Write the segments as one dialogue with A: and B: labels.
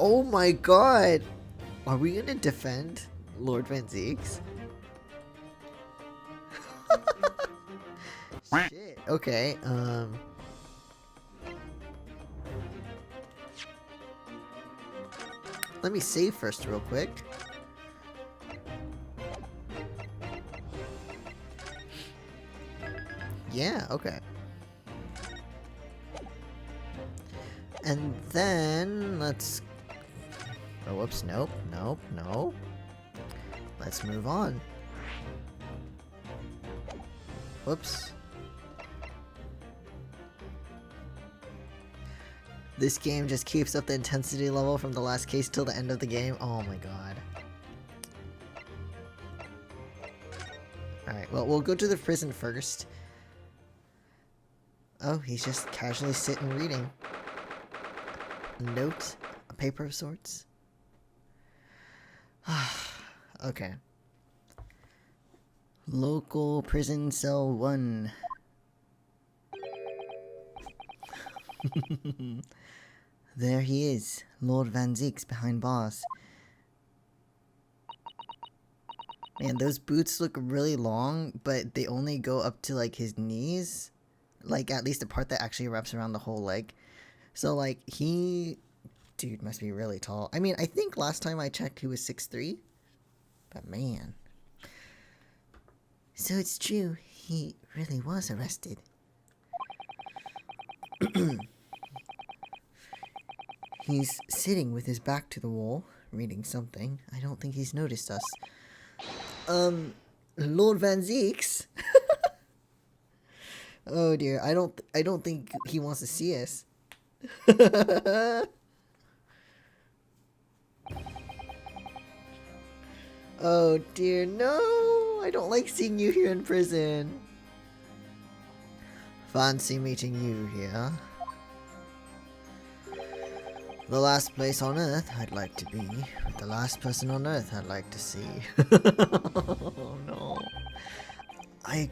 A: Oh my god! Are we gonna defend Lord Van Zieks? Shit. Okay, let me save first real quick. Yeah, okay. And then let's... Oh, whoops, nope, nope, no. Let's move on. Whoops. This game just keeps up the intensity level from the last case till the end of the game. Oh my god. Alright, well, we'll go to the prison first. Oh, he's just casually sitting reading. A note? A paper of sorts? Okay. Local prison cell 1. There he is, Lord Van Zieks behind bars. Man, those boots look really long, but they only go up to like his knees. Like at least the part that actually wraps around the whole leg. So like dude must be really tall. I mean, I think last time I checked he was 6'3". But man. So it's true, he really was arrested. He's sitting with his back to the wall, reading something. I don't think he's noticed us. Lord Van Zieks? Oh dear, I don't think he wants to see us. Oh dear, no! I don't like seeing you here in prison. Fancy meeting you here. The last place on Earth I'd like to be, with the last person on Earth I'd like to see. Oh no. I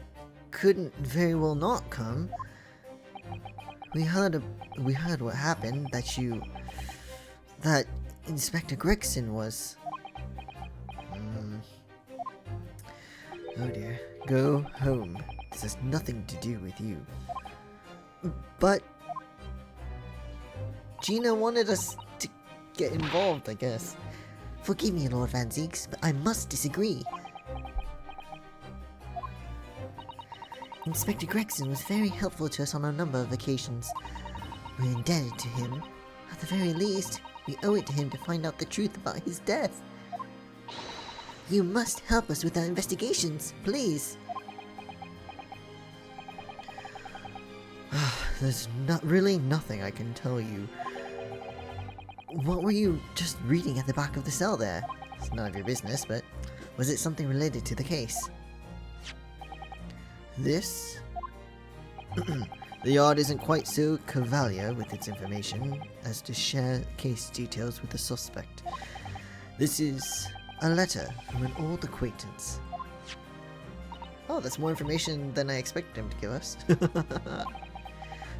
A: couldn't very well not come. We heard what happened, that Inspector Gregson was... Oh dear. Go home. This has nothing to do with you. But... Gina wanted us to get involved, I guess. Forgive me, Lord Van Zieks, but I must disagree. Inspector Gregson was very helpful to us on a number of occasions. We're indebted to him. At the very least, we owe it to him to find out the truth about his death. You must help us with our investigations, please. There's really nothing I can tell you. What were you just reading at the back of the cell there? It's none of your business, but was it something related to the case? This? The Yard isn't quite so cavalier with its information as to share case details with the suspect. This is a letter from an old acquaintance. Oh, that's more information than I expected him to give us.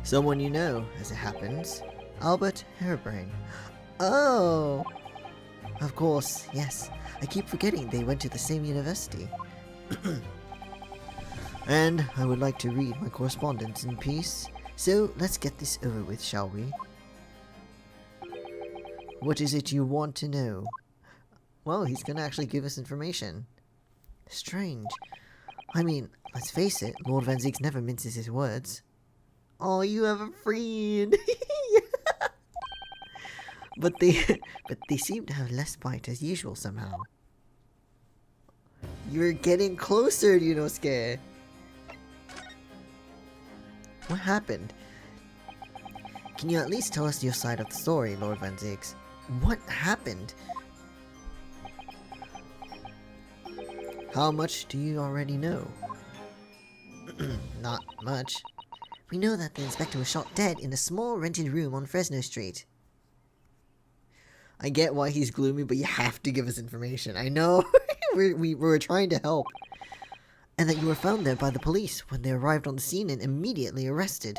A: Someone you know, as it happens. Albert Harebrain. Oh! Of course, yes. I keep forgetting they went to the same university. And I would like to read my correspondence in peace, so let's get this over with, shall we? What is it you want to know? Well, he's gonna actually give us information. Strange. I mean, let's face it, Lord Van Zieks never minces his words. Oh, you have a friend! But they seem to have less bite as usual somehow. You're getting closer, Yunosuke! What happened? Can you at least tell us your side of the story, Lord Van Zieks? What happened? How much do you already know? Not much. We know that the inspector was shot dead in a small rented room on Fresno Street. I get why he's gloomy, but you have to give us information. I know. we were trying to help. And that you were found there by the police when they arrived on the scene and immediately arrested.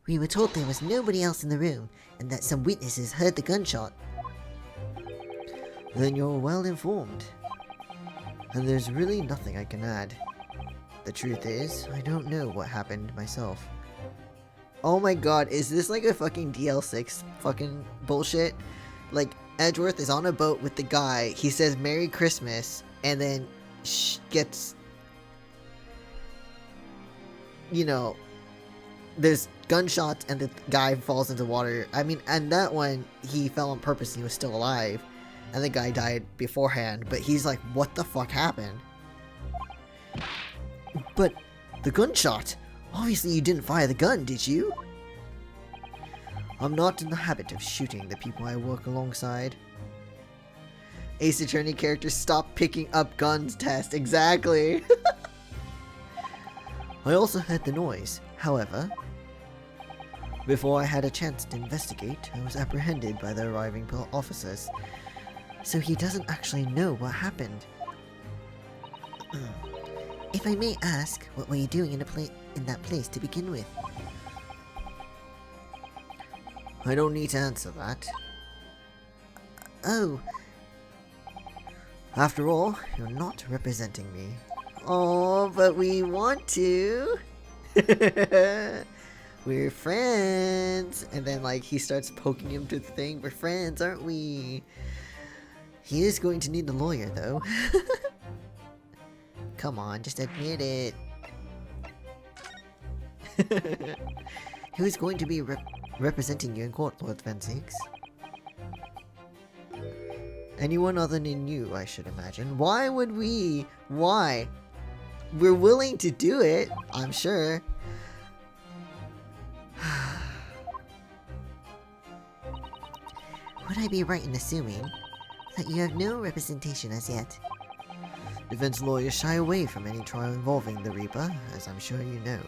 A: We were told there was nobody else in the room, and that some witnesses heard the gunshot. Then you're well informed. And there's really nothing I can add. The truth is, I don't know what happened myself. Oh my god, is this like a fucking DL6 fucking bullshit? Like, Edgeworth is on a boat with the guy, he says Merry Christmas, and then gets... You know, there's gunshots and the guy falls into water. I mean, and that one, he fell on purpose and he was still alive. And the guy died beforehand, but he's like, what the fuck happened? But, the gunshot! Obviously you didn't fire the gun, did you? I'm not in the habit of shooting the people I work alongside. Ace Attorney character, stop picking up guns test, exactly! I also heard the noise, however. Before I had a chance to investigate, I was apprehended by the arriving officers. So he doesn't actually know what happened. If I may ask, what were you doing in that place to begin with? I don't need to answer that. Oh. After all, you're not representing me. Oh, but we want to. We're friends. And then like he starts poking him to the thing. We're friends, aren't we? He is going to need a lawyer, though. Come on, just admit it. Who is going to be representing you in court, Lord Vensix? Anyone other than you, I should imagine. Why would we? Why? We're willing to do it, I'm sure. Would I be right in assuming that you have no representation as yet? Defense lawyers shy away from any trial involving the Reaper, as I'm sure you know.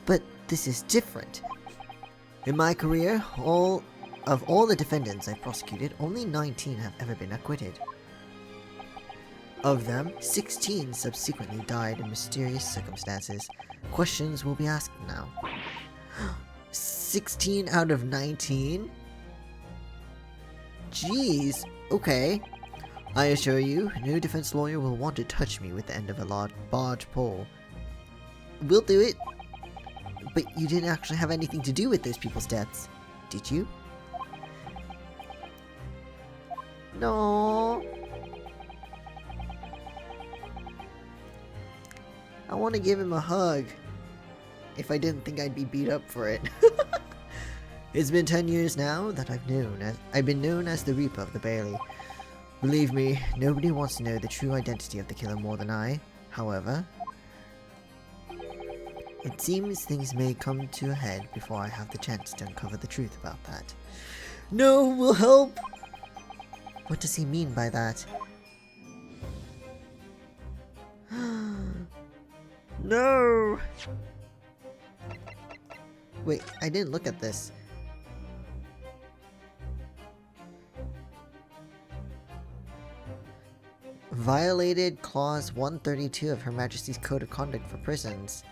A: But this is different. In my career, of all the defendants I've prosecuted, only 19 have ever been acquitted. Of them, 16 subsequently died in mysterious circumstances. Questions will be asked now. 16 out of 19? Jeez, okay. I assure you, no defense lawyer will want to touch me with the end of a barge pole. We'll do it. But you didn't actually have anything to do with those people's deaths, did you? No. I want to give him a hug. If I didn't think I'd be beat up for it. It's been 10 years now that I've been known as the Reaper of the Bailey. Believe me, nobody wants to know the true identity of the killer more than I. However, it seems things may come to a head before I have the chance to uncover the truth about that. No, we'll help! What does he mean by that? No! Wait, I didn't look at this. Violated Clause 132 of Her Majesty's Code of Conduct for Prisons.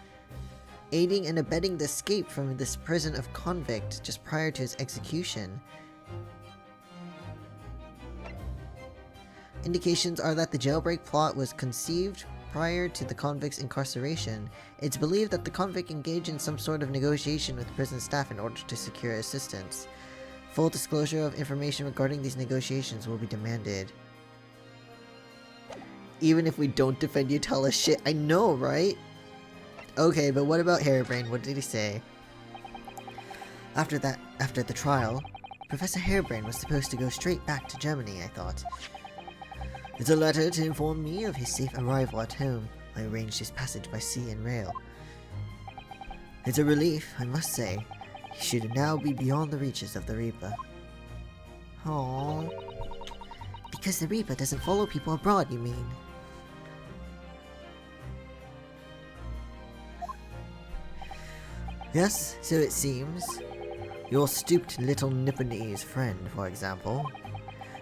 A: Aiding and abetting the escape from this prison of convict just prior to his execution. Indications are that the jailbreak plot was conceived prior to the convict's incarceration. It's believed that the convict engaged in some sort of negotiation with prison staff in order to secure assistance. Full disclosure of information regarding these negotiations will be demanded. Even if we don't defend you, tell us shit. I know, right? Okay, but what about Harebrained? What did he say? After the trial, Professor Harebrained was supposed to go straight back to Germany, I thought. It's a letter to inform me of his safe arrival at home. I arranged his passage by sea and rail. It's a relief, I must say. He should now be beyond the reaches of the Reaper. Aww. Because the Reaper doesn't follow people abroad, you mean? Yes, so it seems. Your stooped little Nipponese friend, for example.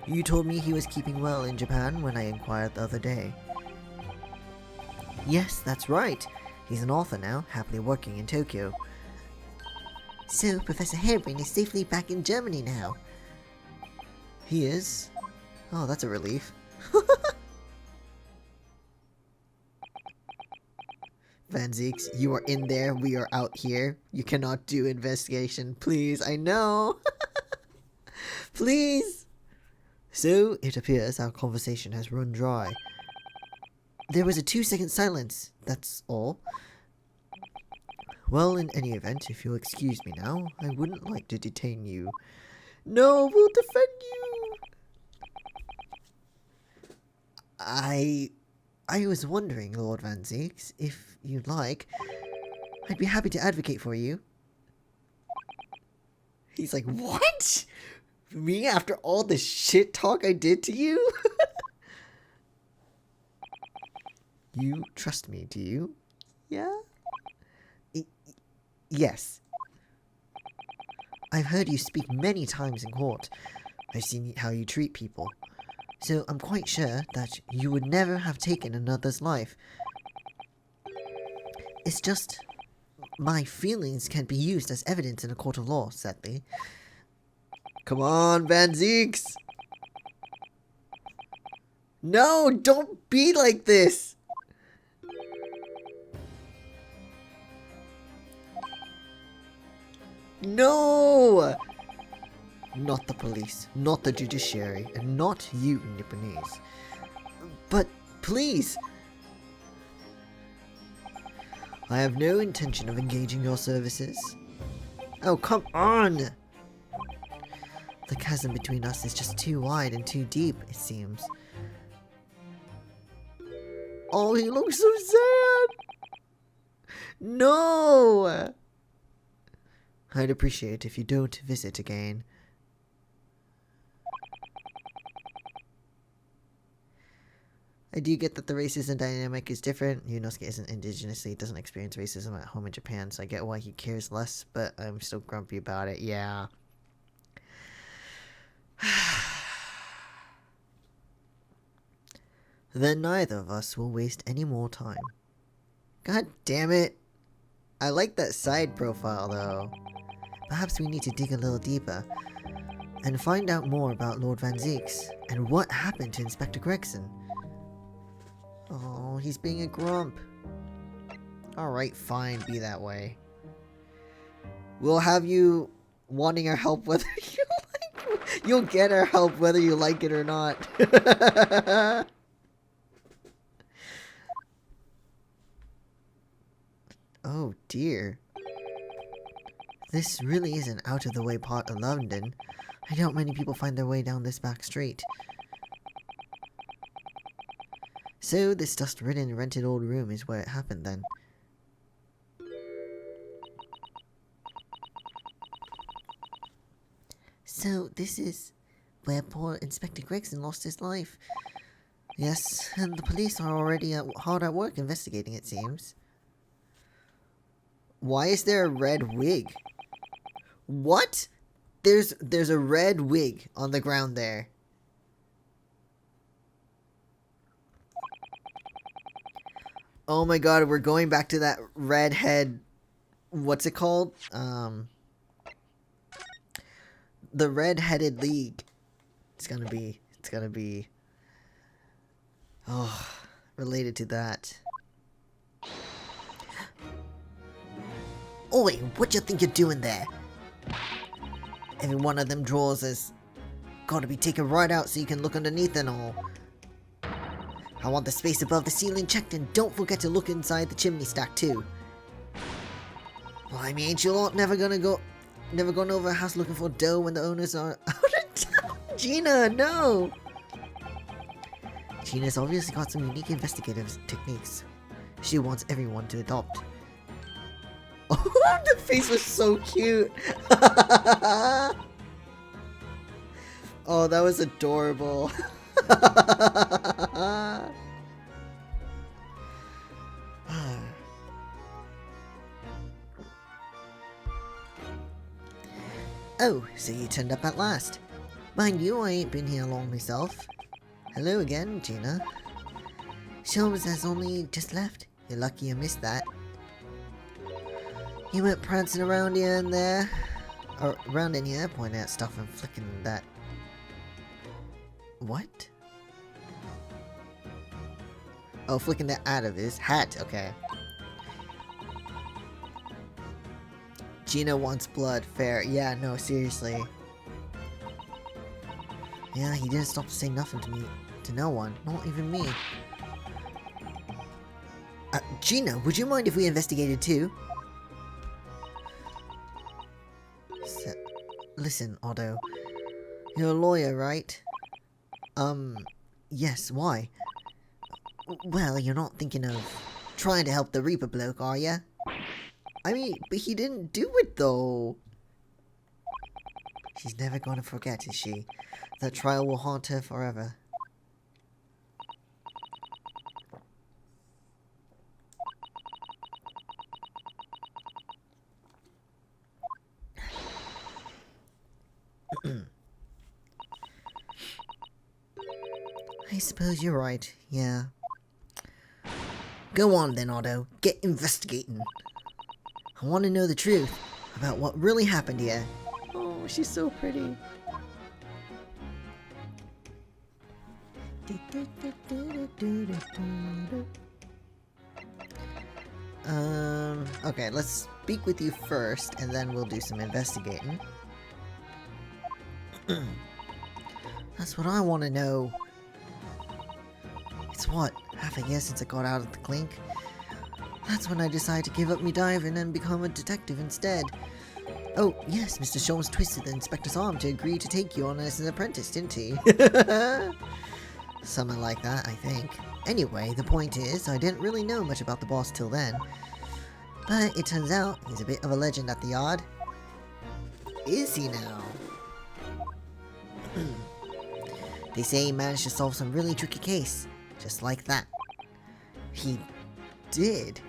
A: You told me he was keeping well in Japan when I inquired the other day. Yes, that's right. He's an author now, happily working in Tokyo. So, Professor Harebrain is safely back in Germany now. He is? Oh, that's a relief. Van Zieks, you are in there, we are out here. You cannot do investigation. Please, I know. Please. So, it appears our conversation has run dry. There was a 2-second silence, that's all. Well, in any event, if you'll excuse me now, I wouldn't like to detain you. No, we'll defend you. I was wondering, Lord Van Zieks, if you'd like, I'd be happy to advocate for you. He's like, what? Me after all the shit talk I did to you? You trust me, do you? Yeah? Yes. I've heard you speak many times in court. I've seen how you treat people. So I'm quite sure that you would never have taken another's life. It's just my feelings can't be used as evidence in a court of law, sadly. Come on, Van Zieks! No, don't be like this! No! Not the police, not the judiciary, and not you, Nipponese. But please! I have no intention of engaging your services. Oh, come on! The chasm between us is just too wide and too deep, it seems. Oh, he looks so sad! No! I'd appreciate it if you don't visit again. I do get that the racism dynamic is different. Yunosuke isn't indigenously, doesn't experience racism at home in Japan, so I get why he cares less, but I'm still grumpy about it, yeah. Then neither of us will waste any more time. God damn it. I like that side profile, though. Perhaps we need to dig a little deeper and find out more about Lord Van Zieks and what happened to Inspector Gregson. Oh, he's being a grump. Alright, fine, be that way. We'll have you wanting our help whether you like. You'll get our help whether you like it or not. Oh dear. This really is an out-of-the-way part of London. I doubt many people find their way down this back street. So, this dust-ridden, rented old room is where it happened then. So, this is where poor Inspector Gregson lost his life. Yes, and the police are already hard at work investigating, it seems. Why is there a red wig? What? There's a red wig on the ground there. Oh my god, we're going back to that redhead... What's it called? The Red-Headed League. It's gonna be... Oh, related to that. Oi, what you think you're doing there? Every one of them drawers has gotta be taken right out so you can look underneath and all. I want the space above the ceiling checked, and don't forget to look inside the chimney stack too. Why, me ain't you lot never gone over a house looking for dough when the owners are out of town? Gina, no! Gina's obviously got some unique investigative techniques she wants everyone to adopt. Oh, the face was so cute! Oh, that was adorable. Oh, so you turned up at last. Mind you, I ain't been here long myself. Hello again, Gina. Sholmes has only just left. You're lucky you missed that. He went prancing around here and there, or around in here, pointing at stuff and flicking that. What? Oh, flicking that out of his hat, okay. Gina wants blood, fair. Yeah, no, seriously. Yeah, he didn't stop to say nothing to me, to no one, not even me. Gina, would you mind if we investigated too? Listen, Otto. You're a lawyer, right? Yes, why? Well, you're not thinking of trying to help the Reaper bloke, are ya? I mean, but he didn't do it, though. She's never gonna forget, is she? That trial will haunt her forever. I suppose you're right, yeah. Go on then, Otto. Get investigating. I want to know the truth about what really happened here. Oh, she's so pretty. Okay, let's speak with you first, and then we'll do some investigating. That's what I want to know. It's what, half a year since I got out of the clink? That's when I decided to give up me diving and become a detective instead. Oh, yes, Mr. Sholmes twisted the inspector's arm to agree to take you on as an apprentice, didn't he? Something like that, I think. Anyway, the point is, I didn't really know much about the boss till then. But it turns out, he's a bit of a legend at the yard. Is he now? They say he managed to solve some really tricky case. Just like that. He did.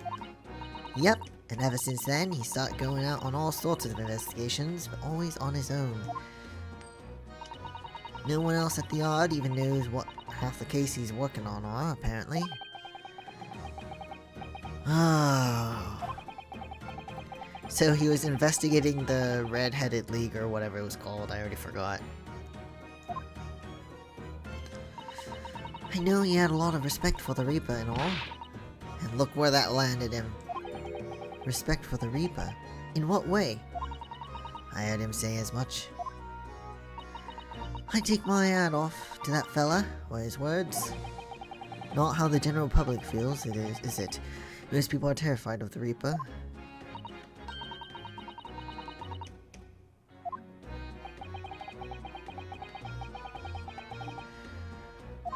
A: Yep, and ever since then, he started going out on all sorts of investigations, but always on his own. No one else at the yard even knows what half the case he's working on are, apparently. Ah. So he was investigating the Red-Headed League or whatever it was called, I already forgot. I know he had a lot of respect for the Reaper and all. And look where that landed him. Respect for the Reaper? In what way? I heard him say as much. I take my hat off to that fella, or his words. Not how the general public feels, is it? Most people are terrified of the Reaper.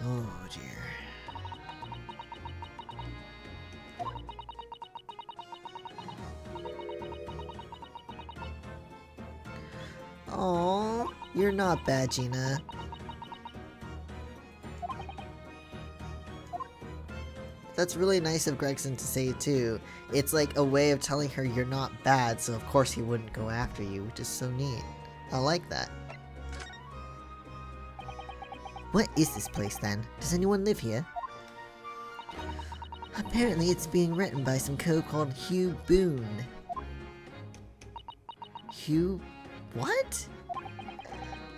A: Oh dear. Aww, you're not bad, Gina. That's really nice of Gregson to say too. It's like a way of telling her you're not bad, so of course he wouldn't go after you, which is so neat. I like that. What is this place then? Does anyone live here? Apparently it's being written by some code called Hugh Boone. Hugh... what?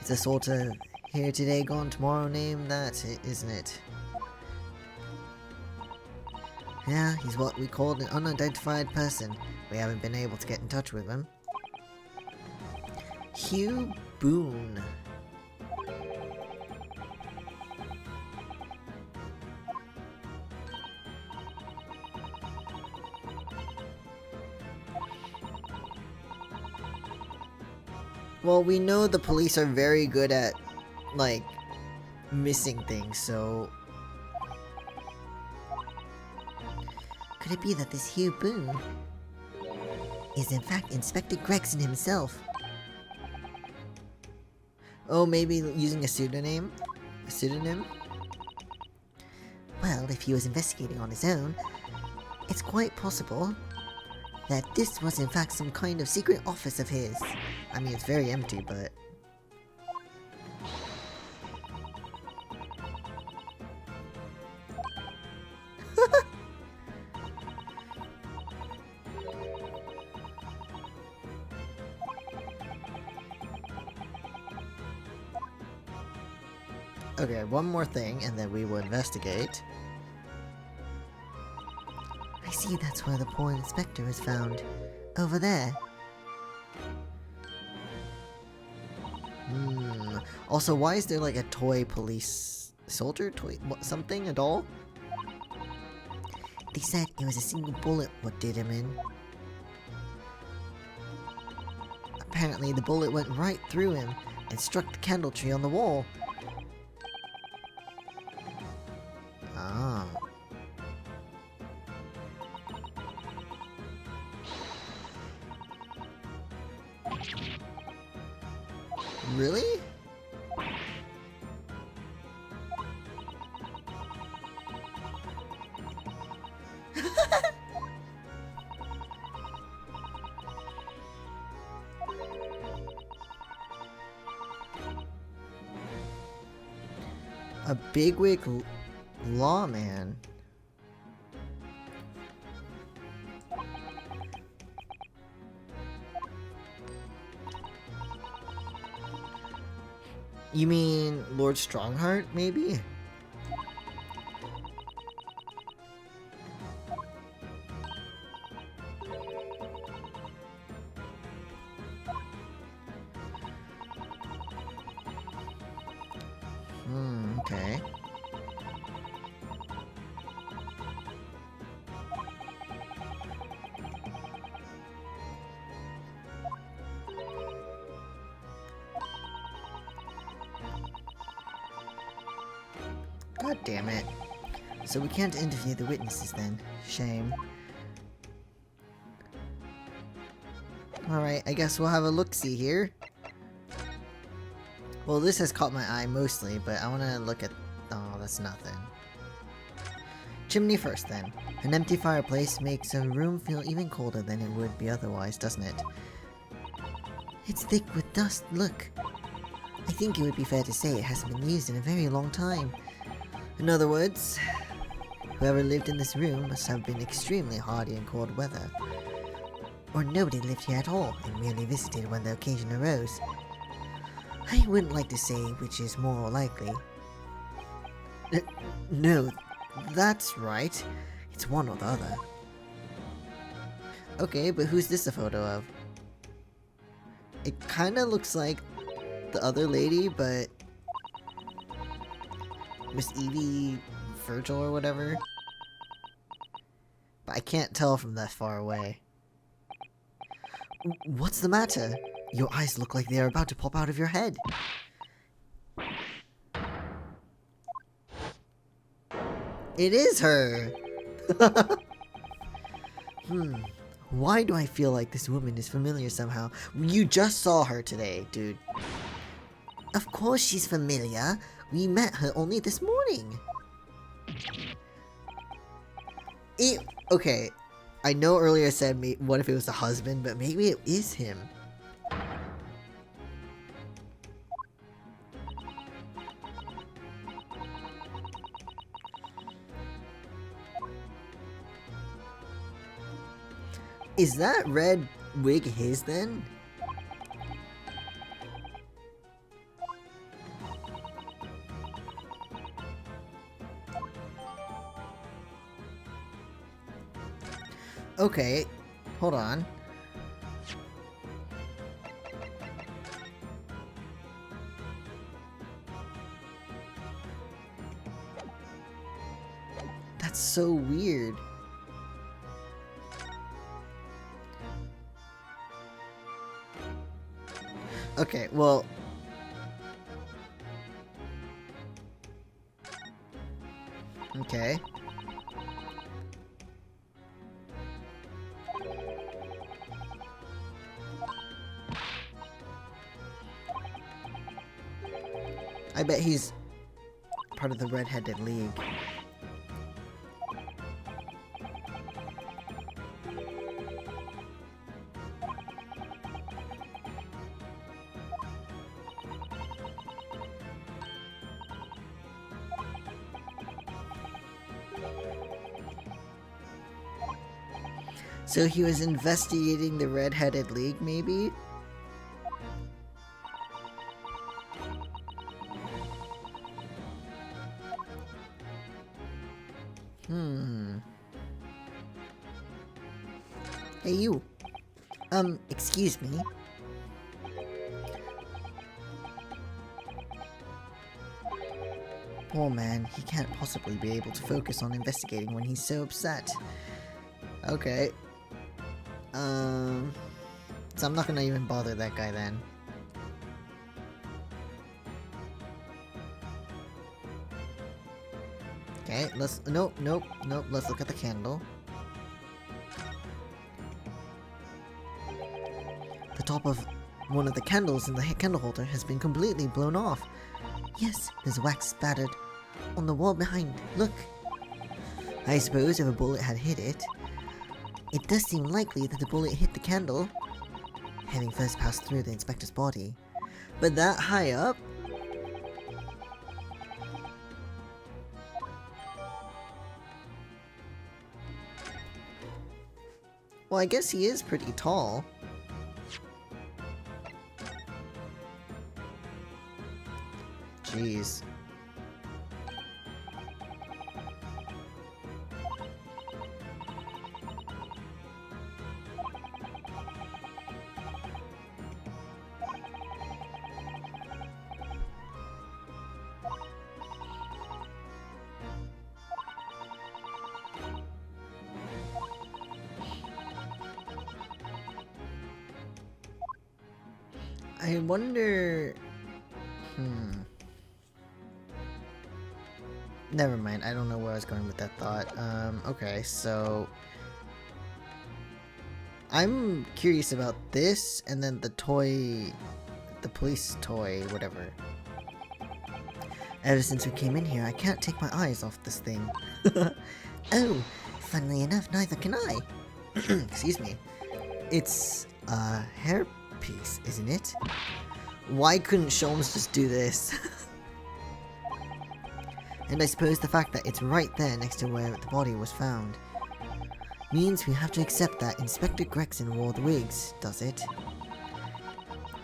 A: It's a sort of here today, gone tomorrow name, that's it, isn't it? Yeah, he's what we called an unidentified person. We haven't been able to get in touch with him. Hugh Boone. Well, we know the police are very good at, like, missing things, so... Could it be that this Hugh Boone is in fact Inspector Gregson himself? Oh, maybe using a pseudonym? A pseudonym? Well, if he was investigating on his own, it's quite possible that this was in fact some kind of secret office of his. I mean, it's very empty, but... Okay, one more thing, and then we will investigate. I see that's where the poor inspector was found. Over there. Also, why is there like a toy police soldier? Toy something? A doll? They said it was a single bullet what did him in. Apparently, the bullet went right through him and struck the candle tree on the wall. Ah. Really? A bigwig lawman. You mean Lord Strongheart, maybe? Okay. God damn it. So we can't interview the witnesses then. Shame. Alright, I guess we'll have a look-see here. Well, this has caught my eye mostly, but I want to look at... Oh, that's nothing. Chimney first, then. An empty fireplace makes a room feel even colder than it would be otherwise, doesn't it? It's thick with dust, look. I think it would be fair to say it hasn't been used in a very long time. In other words, whoever lived in this room must have been extremely hardy in cold weather. Or nobody lived here at all, and merely visited when the occasion arose. I wouldn't like to say which is more likely. No, that's right. It's one or the other. Okay, but who's this a photo of? It kinda looks like the other lady, but... Miss Evie Virgil or whatever. But I can't tell from that far away. What's the matter? Your eyes look like they are about to pop out of your head. It is her! Why do I feel like this woman is familiar somehow? You just saw her today, dude. Of course she's familiar. We met her only this morning. Okay, I know earlier I said, what if it was the husband, but maybe it is him. Is that red wig his then? Okay, hold on. That's so weird. Okay, well... Okay. I bet he's part of the Red-Headed League. So he was investigating the Red-Headed League, maybe? Hey, you. Excuse me. Poor man, he can't possibly be able to focus on investigating when he's so upset. Okay. So I'm not gonna even bother that guy then. Okay, nope, let's look at the candle. The top of one of the candles in the candle holder has been completely blown off. Yes, there's wax spattered on the wall behind. Look. I suppose if a bullet had hit it, it does seem likely that the bullet hit the candle, having first passed through the inspector's body. But that high up? Well, I guess he is pretty tall. Jeez. I wonder... Never mind, I don't know where I was going with that thought. Okay, so... I'm curious about this, and then the toy... The police toy, whatever. Ever since we came in here, I can't take my eyes off this thing. Oh, funnily enough, neither can I. Excuse me. It's a hairpiece, isn't it? Why couldn't Sholmes just do this? And I suppose the fact that it's right there next to where the body was found means we have to accept that Inspector Gregson wore the wigs, does it?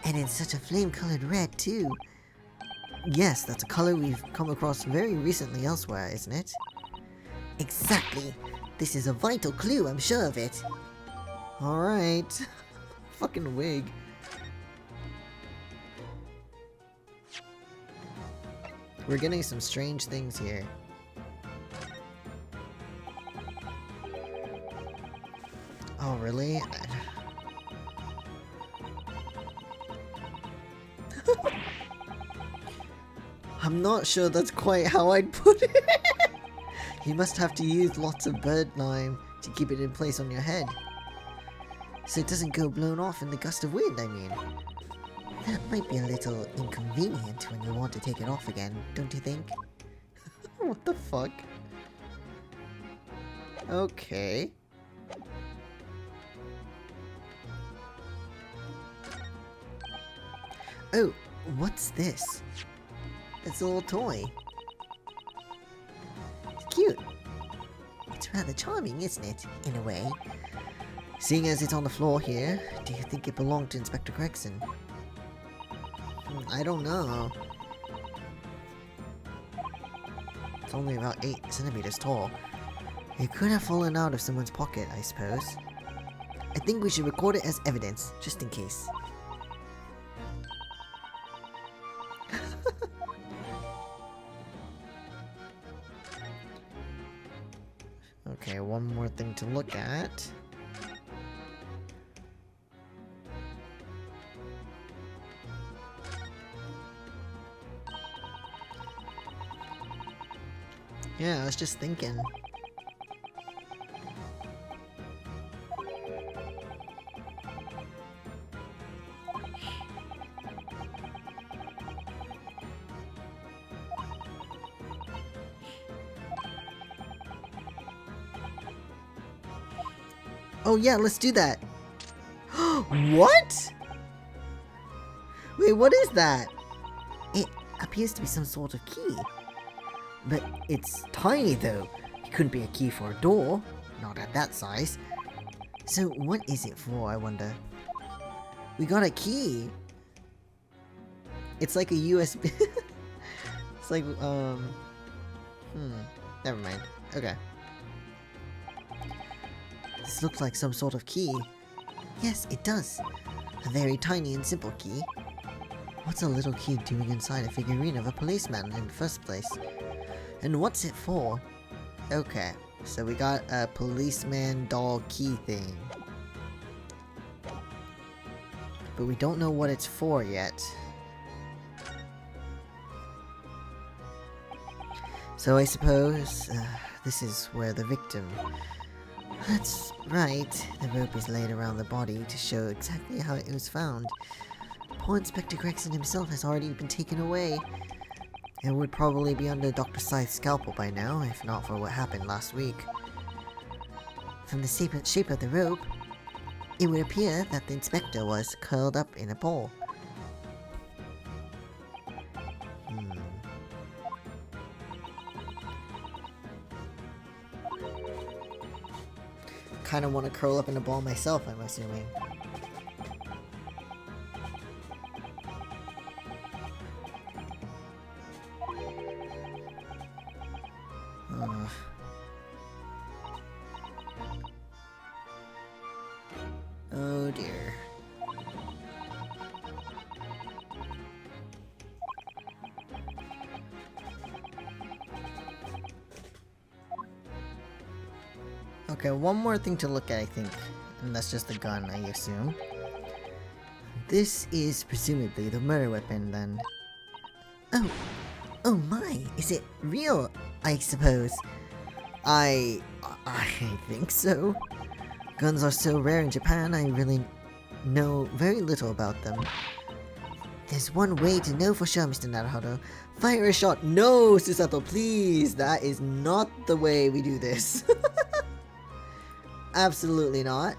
A: And in such a flame-colored red, too. Yes, that's a color we've come across very recently elsewhere, isn't it? Exactly. This is a vital clue, I'm sure of it. Alright. Fucking wig. We're getting some strange things here. Oh, really? I'm not sure that's quite how I'd put it. You must have to use lots of bird lime to keep it in place on your head, so it doesn't go blown off in the gust of wind, I mean. That might be a little inconvenient when you want to take it off again, don't you think? What the fuck? Okay. Oh, what's this? It's a little toy. It's cute. It's rather charming, isn't it, in a way? Seeing as it's on the floor here, do you think it belonged to Inspector Gregson? I don't know. It's only about 8 centimeters tall. It could have fallen out of someone's pocket, I suppose. I think we should record it as evidence, just in case. Okay, one more thing to look at. Yeah, I was just thinking. Oh yeah, let's do that. What? Wait, what is that? It appears to be some sort of key. But it's tiny though. It couldn't be a key for a door. Not at that size. So what is it for, I wonder? We got a key. It's like a USB. It's like, never mind. Okay. This looks like some sort of key. Yes, it does. A very tiny and simple key. What's a little key doing inside a figurine of a policeman in the first place? And what's it for? Okay, so we got a policeman doll key thing. But we don't know what it's for yet. So I suppose this is where the victim... That's right. The rope is laid around the body to show exactly how it was found. Poor Inspector Gregson himself has already been taken away. It would probably be under Dr. Scythe's scalpel by now, if not for what happened last week. From the shape of the rope, it would appear that the inspector was curled up in a ball. Kind of want to curl up in a ball myself, I'm assuming. Oh dear. Okay, one more thing to look at, I think. And that's just the gun, I assume. This is presumably the murder weapon, then. Oh my, is it real, I suppose? I think so. Guns are so rare in Japan, I really know very little about them. There's one way to know for sure, Mr. Naruhodo. Fire a shot. No, Susato, please! That is not the way we do this. Absolutely not.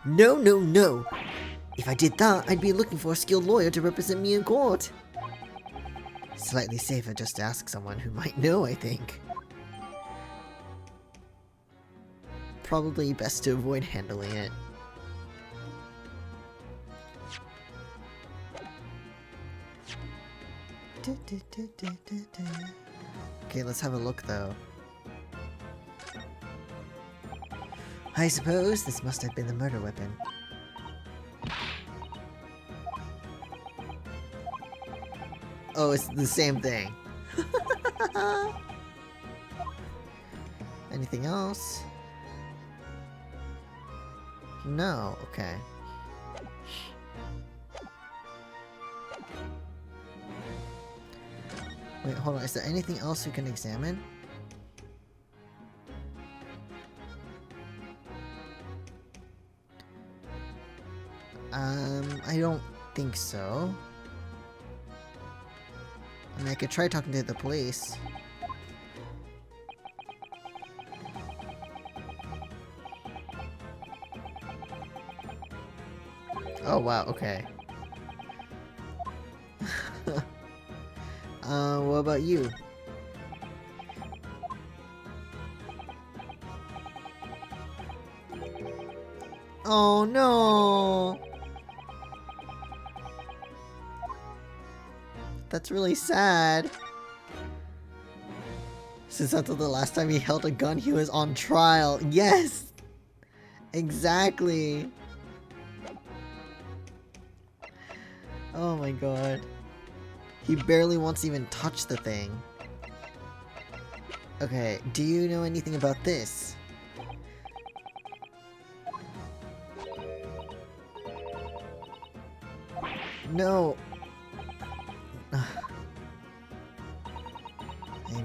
A: No, no, no! If I did that, I'd be looking for a skilled lawyer to represent me in court. Slightly safer just to ask someone who might know, I think. Probably best to avoid handling it. Okay, let's have a look though. I suppose this must have been the murder weapon. Oh, it's the same thing. Anything else? No, okay. Wait, hold on, is there anything else we can examine? I don't think so. I mean, I could try talking to the police. Oh wow, okay. What about you? Oh no! That's really sad. Since until the last time he held a gun, he was on trial. Yes! Exactly! Oh my god. He barely wants to even touch the thing. Okay, do you know anything about this? No! I've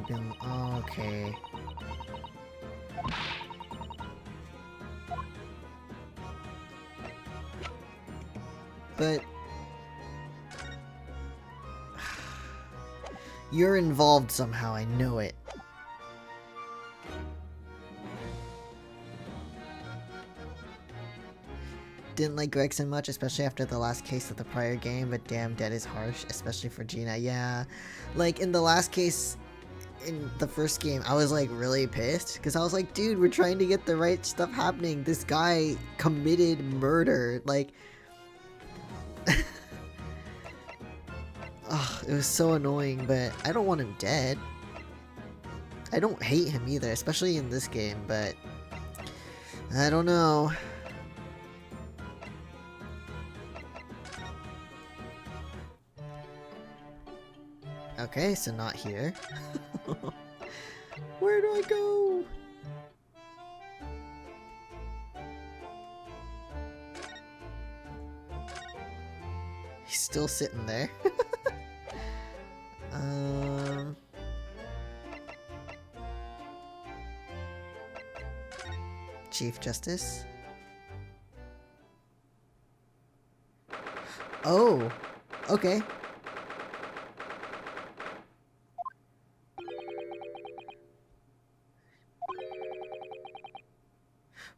A: been... okay. But... you're involved somehow, I know it. Didn't like Gregson much, especially after the last case of the prior game, but damn, dead is harsh, especially for Gina. Yeah, like in the last case, in the first game, I was like really pissed, because I was like, dude, we're trying to get the right stuff happening. This guy committed murder, like... Ugh, it was so annoying, but I don't want him dead. I don't hate him either, especially in this game, but I don't know. Okay, so not here. Where do I go? He's still sitting there. Chief Justice. Oh, okay.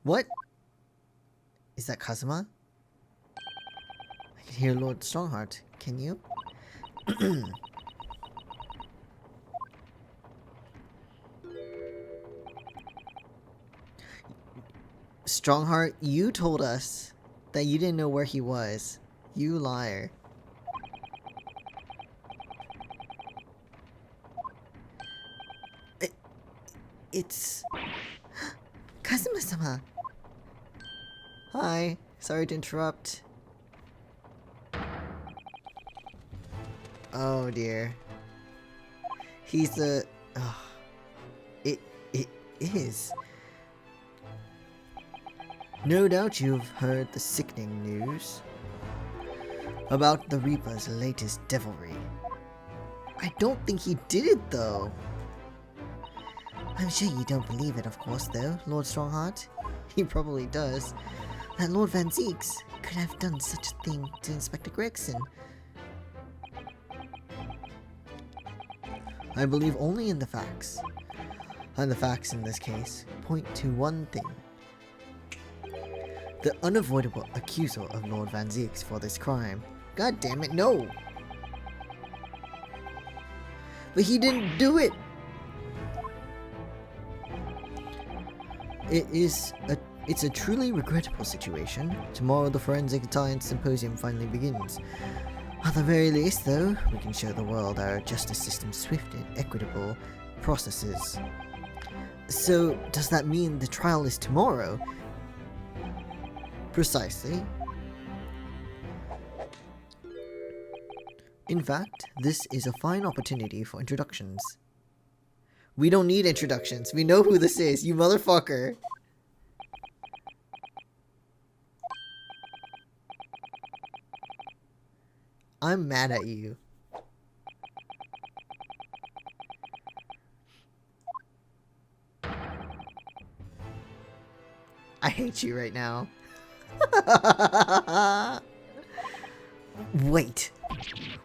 A: What? Is that Kazuma? I can hear Lord Strongheart. Can you? Strongheart, you told us that you didn't know where he was. You liar. It's... Kazuma-sama! Hi, sorry to interrupt. Oh dear. He's the... Oh, it is. No doubt you've heard the sickening news about the Reaper's latest devilry. I don't think he did it though. I'm sure you don't believe it, of course, though, Lord Strongheart. He probably does. That Lord Van Zieks could have done such a thing to Inspector Gregson. I believe only in the facts. And the facts in this case point to one thing. The unavoidable accusal of Lord Van Zieks for this crime. God damn it, no! But he didn't do it! It's a truly regrettable situation. Tomorrow the Forensic Science Symposium finally begins. At the very least, though, we can show the world our justice system's swift and equitable processes. So, does that mean the trial is tomorrow? Precisely. In fact, this is a fine opportunity for introductions. We don't need introductions. We know who this is, you motherfucker. I'm mad at you. I hate you right now. Wait.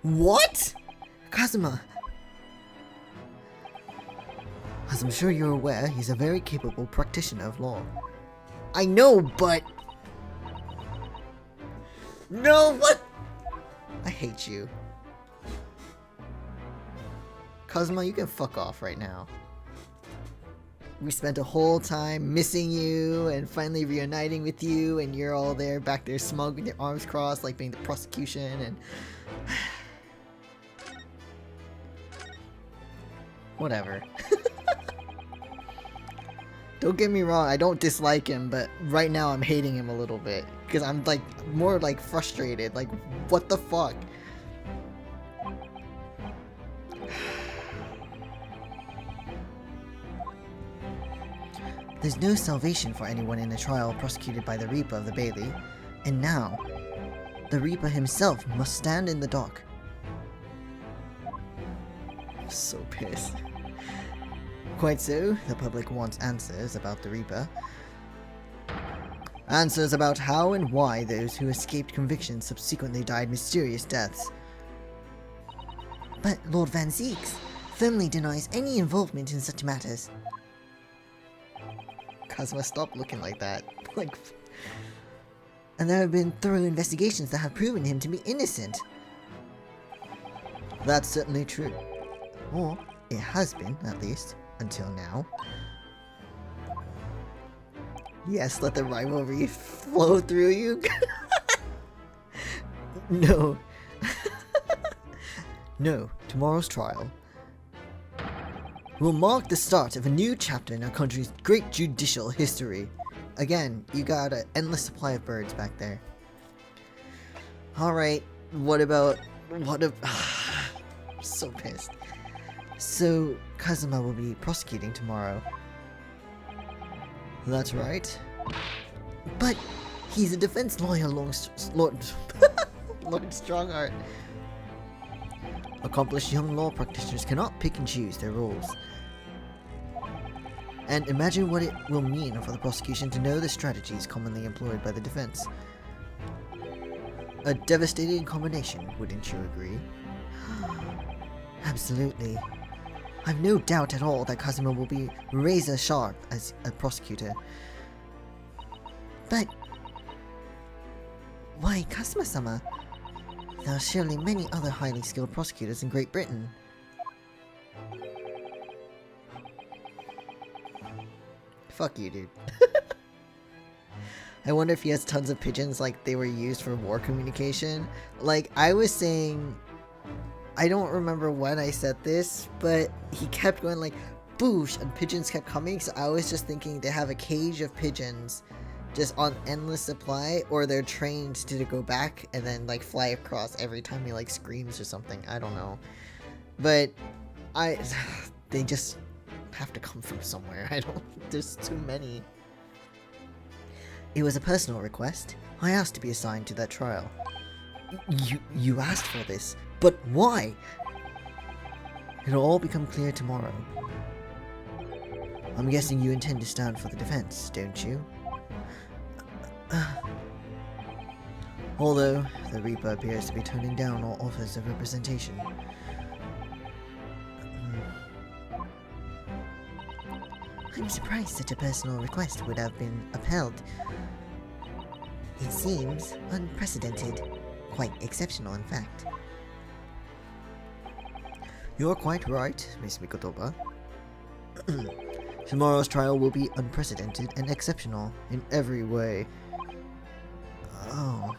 A: What? Kazuma. As I'm sure you're aware, he's a very capable practitioner of law. I know, but... No, what? I hate you. Kazuma, you can fuck off right now. We spent a whole time missing you and finally reuniting with you, and you're all there, back there smug with your arms crossed like being the prosecution and... Whatever. Don't get me wrong, I don't dislike him, but right now I'm hating him a little bit. Because I'm like, more like frustrated, like, what the fuck? There's no salvation for anyone in a trial prosecuted by the Reaper of the Bailey, and now, the Reaper himself must stand in the dock. I'm so pissed. Quite so, the public wants answers about the Reaper. Answers about how and why those who escaped conviction subsequently died mysterious deaths. But Lord Van Zieks firmly denies any involvement in such matters. Kazuma, stop looking like that. Like, and there have been thorough investigations that have proven him to be innocent. That's certainly true. Or, it has been, at least, until now. Yes, let the rivalry flow through you. No. No, tomorrow's trial will mark the start of a new chapter in our country's great judicial history. Again, you got an endless supply of birds back there. Alright, what if... I'm so pissed. So, Kazuma will be prosecuting tomorrow. That's right. But he's a defense lawyer, Lord Strongheart. Accomplished young law practitioners cannot pick and choose their roles. And imagine what it will mean for the prosecution to know the strategies commonly employed by the defense. A devastating combination, wouldn't you agree? Absolutely. I've no doubt at all that Kazuma will be razor sharp as a prosecutor. But why Kazuma-sama? There are surely many other highly skilled prosecutors in Great Britain. Fuck you, dude. I wonder if he has tons of pigeons like they were used for war communication. Like, I was saying... I don't remember when I said this, but he kept going like, boosh, and pigeons kept coming, so I was just thinking they have a cage of pigeons just on endless supply, or they're trained to go back and then like fly across every time he like screams or something. I don't know. But they just have to come from somewhere. There's too many. It was a personal request. I asked to be assigned to that trial. You asked for this, but why? It'll all become clear tomorrow. I'm guessing you intend to stand for the defense, don't you? Although, the Reaper appears to be turning down all offers of representation. I'm surprised such a personal request would have been upheld. It seems unprecedented. Quite exceptional, in fact. You're quite right, Miss Mikotoba. Tomorrow's trial will be unprecedented and exceptional in every way. Oh.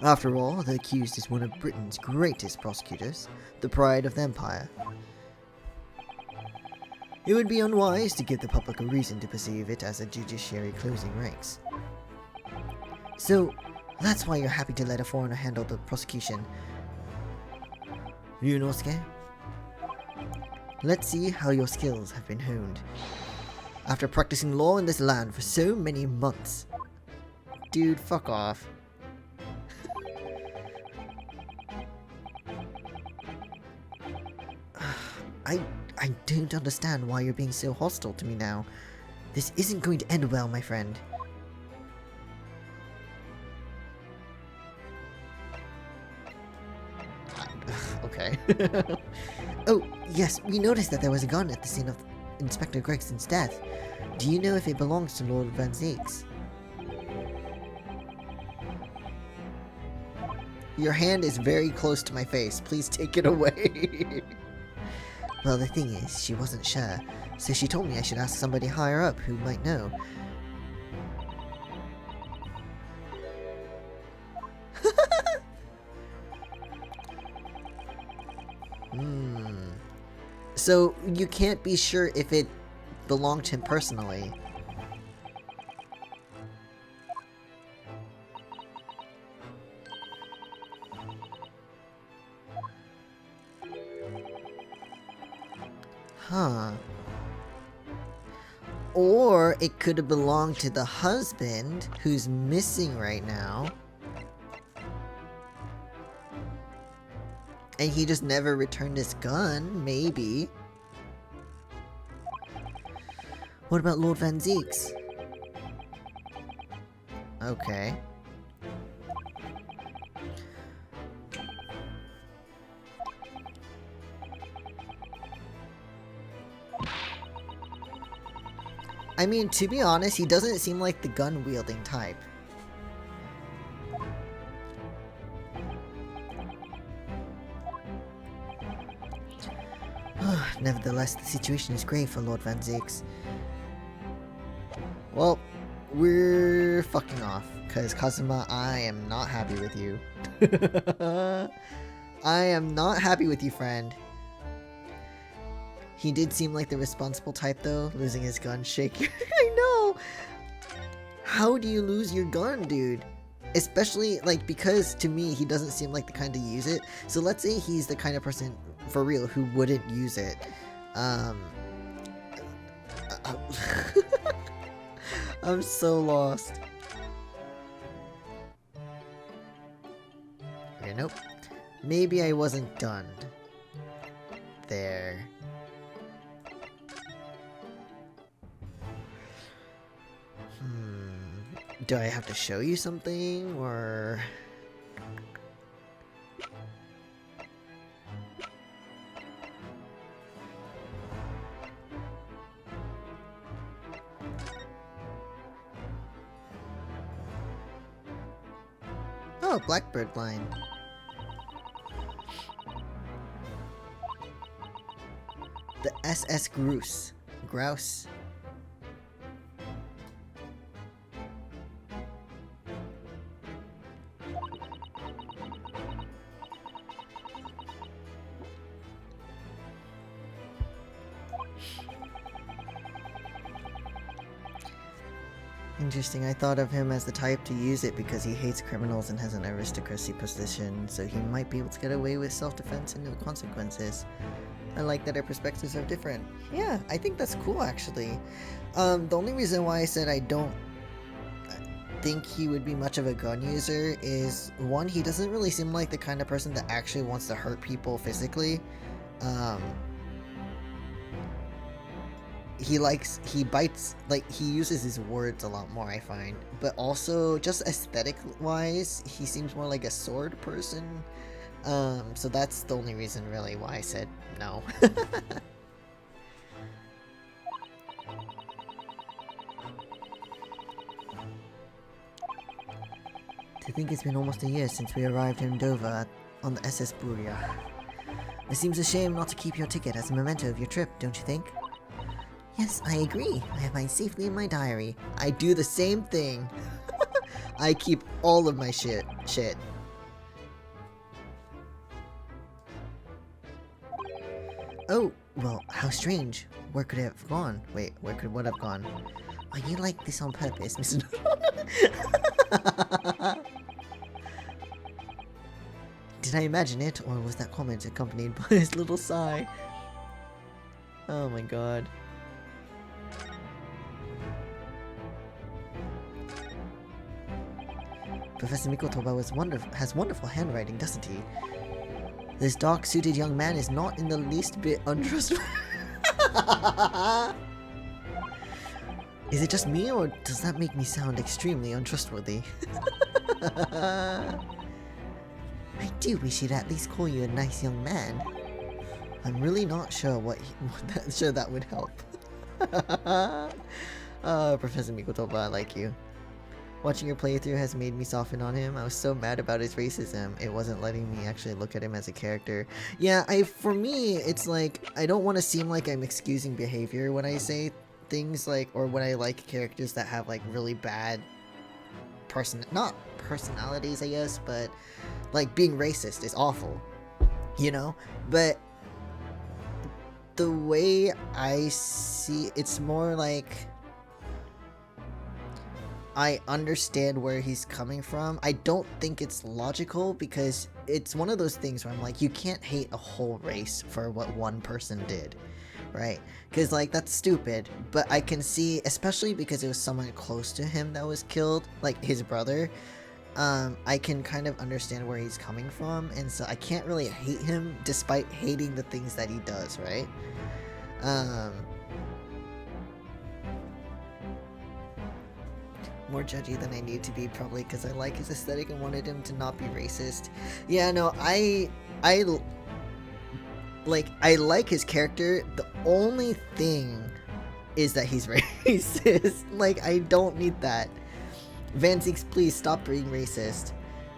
A: After all, the accused is one of Britain's greatest prosecutors, the pride of the empire. It would be unwise to give the public a reason to perceive it as a judiciary closing ranks. So, that's why you're happy to let a foreigner handle the prosecution. Ryunosuke, let's see how your skills have been honed. After practicing law in this land for so many months. Dude, fuck off. I don't understand why you're being so hostile to me now. This isn't going to end well, my friend. Okay. Oh, yes, we noticed that there was a gun at the scene of Inspector Gregson's death. Do you know if it belongs to Lord Van Zeeks? Your hand is very close to my face. Please take it away. Well, the thing is, she wasn't sure, so she told me I should ask somebody higher up who might know. So, you can't be sure if it belonged to him personally. Huh. Or it could have belonged to the husband who's missing right now. And he just never returned his gun, maybe. What about Lord Van Zeeks? Okay. I mean, to be honest, he doesn't seem like the gun-wielding type. Nevertheless, the situation is grave for Lord Van Zeeks. Well, we're fucking off, because Kazuma, I am not happy with you. I am not happy with you, friend. He did seem like the responsible type, though, losing his gun shaker. I know! how do you lose your gun, dude? Especially, like, because to me, he doesn't seem like the kind to use it. So let's say he's the kind of person, for real, who wouldn't use it. I'm so lost. Okay, nope. Maybe I wasn't done. There. Do I have to show you something, or... Oh, blackbird line. The SS Grouse. Grouse. Interesting, I thought of him as the type to use it because he hates criminals and has an aristocracy position, so he might be able to get away with self-defense and no consequences. I like that our perspectives are different. Yeah, I think that's cool, actually. The only reason why I said I don't think he would be much of a gun user is, one, he doesn't really seem like the kind of person that actually wants to hurt people physically. He bites, like, he uses his words a lot more, I find. But also, just aesthetic-wise, he seems more like a sword person. So that's the only reason, really, why I said no. To think it's been almost a year since we arrived in Dover on the SS Buria. It seems a shame not to keep your ticket as a memento of your trip, don't you think? Yes, I agree. I have mine safely in my diary. I do the same thing. I keep all of my shit. Oh, well, how strange. Where could it have gone? Wait, where could what have gone? Are you like this on purpose, Mr. Did I imagine it, or was that comment accompanied by his little sigh? Oh my god. Professor Mikotoba has wonderful handwriting, doesn't he? This dark-suited young man is not in the least bit untrustworthy. Is it just me, or does that make me sound extremely untrustworthy? I do wish he'd at least call you a nice young man. I'm really not sure sure that would help. Professor Mikotoba, I like you. Watching your playthrough has made me soften on him. I was so mad about his racism. It wasn't letting me actually look at him as a character. Yeah, for me, it's like, I don't want to seem like I'm excusing behavior when I say things like, or when I like characters that have like really bad not personalities, I guess, but like being racist is awful, you know? But the way I see it's more like, I understand where he's coming from. I don't think it's logical because it's one of those things where I'm like, you can't hate a whole race for what one person did, right? Because, like, that's stupid. But I can see, especially because it was someone close to him that was killed, like his brother, I can kind of understand where he's coming from. And so I can't really hate him despite hating the things that he does, right? More judgy than I need to be, probably because I like his aesthetic and wanted him to not be racist. Yeah, no, I like his character. The only thing is that he's racist. Like, I don't need that. Vanzix, please stop being racist.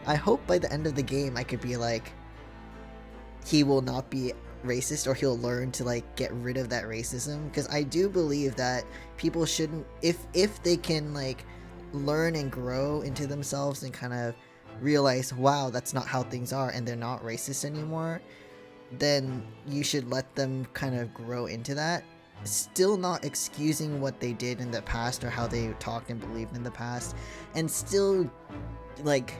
A: I hope by the end of the game I could be like, he will not be racist, or he'll learn to like get rid of that racism, because I do believe that people shouldn't, if they can like learn and grow into themselves and kind of realize, wow, that's not how things are, and they're not racist anymore, then you should let them kind of grow into that. still not excusing what they did in the past or how they talked and believed in the past, and still, like,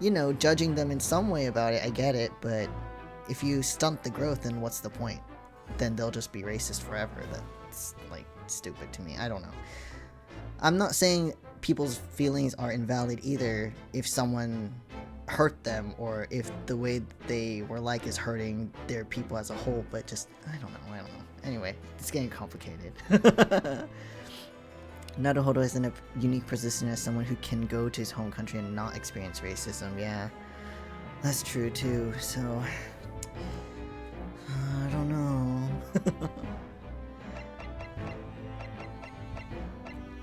A: you know, judging them in some way about it. I get it, but if you stunt the growth, then what's the point? Then they'll just be racist forever. That's, like, stupid to me. I don't know. I'm not saying people's feelings are invalid either if someone hurt them or if the way they were like is hurting their people as a whole, but just, I don't know. Anyway, it's getting complicated. Naruhodo is in a unique position as someone who can go to his home country and not experience racism. Yeah, that's true too, so I don't know.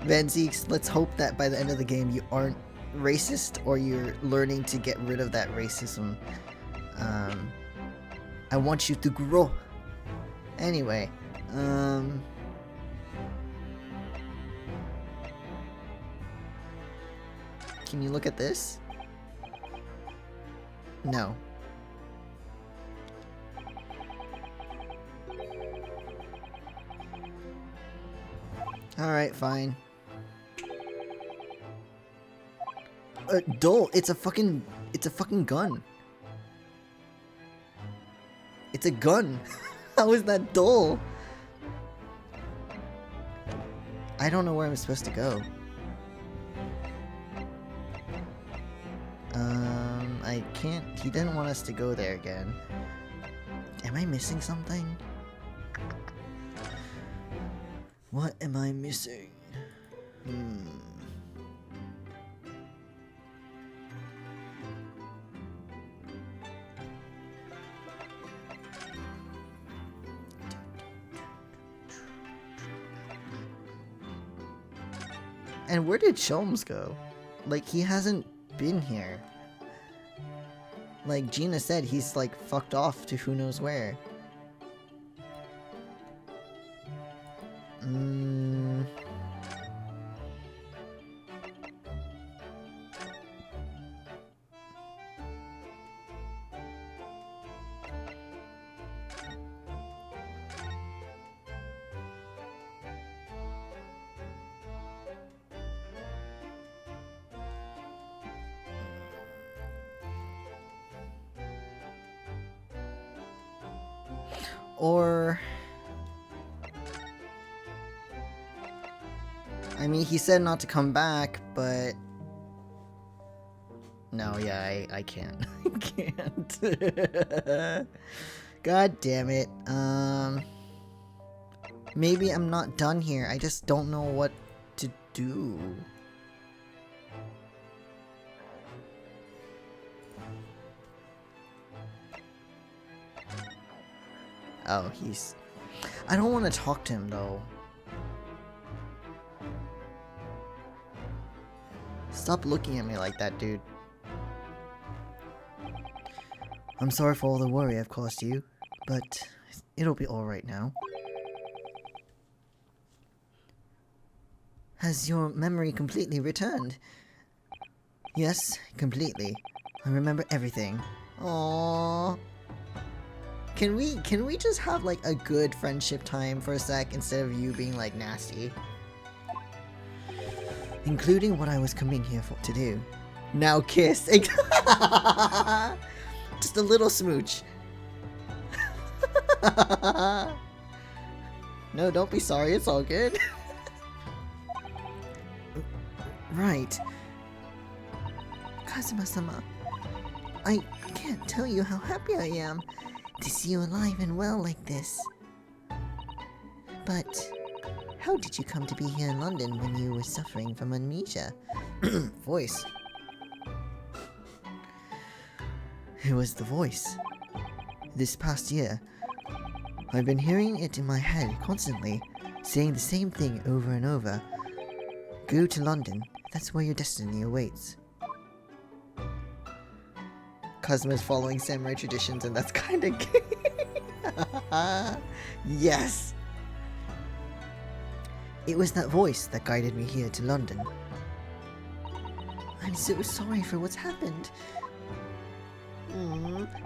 A: Van Zeeks, let's hope that by the end of the game you aren't racist or you're learning to get rid of that racism. I want you to grow. Anyway, can you look at this? No. Alright, fine. Dull, it's a fucking gun. It's a gun. How is that dull? I don't know where I'm supposed to go. I can't. He didn't want us to go there again. Am I missing something? What am I missing? And where did Sholmes go? Like, he hasn't been here. Like Gina said, he's like fucked off to who knows where. Or, I mean, he said not to come back, but no, yeah, I can't. I can't. God damn it. Maybe I'm not done here. I just don't know what to do. Oh, he's... I don't want to talk to him, though. Stop looking at me like that, dude. I'm sorry for all the worry I've caused you, but it'll be alright now. Has your memory completely returned? Yes, completely. I remember everything. Aww. Can we just have like a good friendship time for a sec instead of you being like nasty? Including what I was coming here for to do. Now kiss. Just a little smooch. No, don't be sorry, it's all good. Right. Kazuma-sama, I can't tell you how happy I am to see you alive and well like this. But how did you come to be here in London when you were suffering from amnesia? Voice. It was the voice. This past year, I've been hearing it in my head constantly, saying the same thing over and over. Go to London, that's where your destiny awaits. Kazuma's following samurai traditions, and that's kinda gay. Yes! It was that voice that guided me here to London. I'm so sorry for what's happened.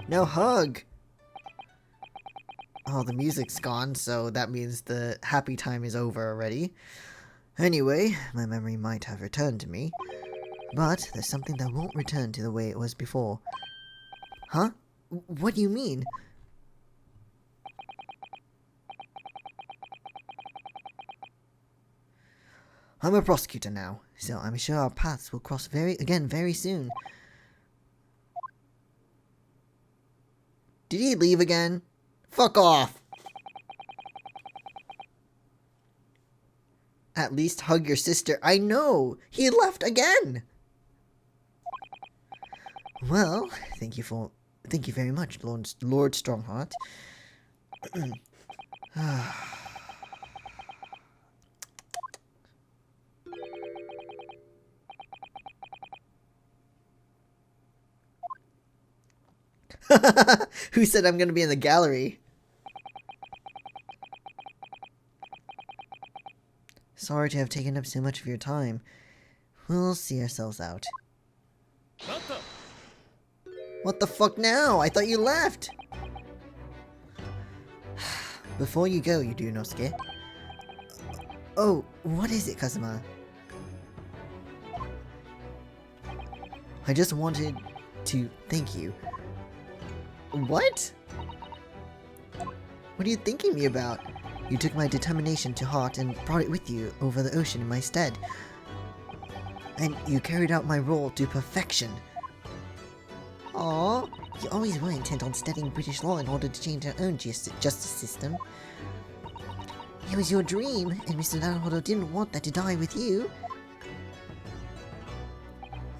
A: Now hug! Oh, the music's gone, so that means the happy time is over already. Anyway, my memory might have returned to me. But there's something that won't return to the way it was before. Huh? What do you mean? I'm a prosecutor now, so I'm sure our paths will cross very soon. Did he leave again? Fuck off! At least hug your sister. I know! He left again! Well, thank you very much, Lord Strongheart. Who said I'm gonna be in the gallery? Sorry to have taken up so much of your time. We'll see ourselves out. What the fuck now? I thought you left! Before you go, Yudunosuke. Oh, what is it, Kazuma? I just wanted to thank you. What? What are you thinking me about? You took my determination to heart and brought it with you over the ocean in my stead. And you carried out my role to perfection. Aww, you always were intent on studying British law in order to change our own justice system. It was your dream, and Mr. Naruhodo didn't want that to die with you.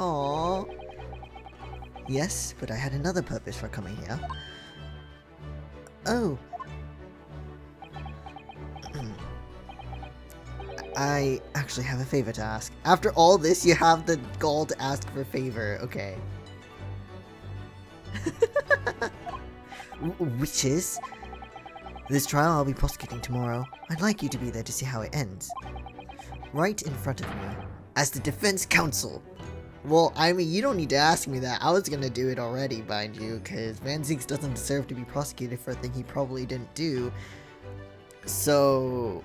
A: Aww. Yes, but I had another purpose for coming here. Oh. I actually have a favor to ask. After all this, you have the gall to ask for a favor. Okay. Which is? This trial I'll be prosecuting tomorrow. I'd like you to be there to see how it ends. Right in front of me. As the defense counsel. Well, I mean, you don't need to ask me that. I was gonna do it already, mind you, because Van Zieks doesn't deserve to be prosecuted for a thing he probably didn't do. So...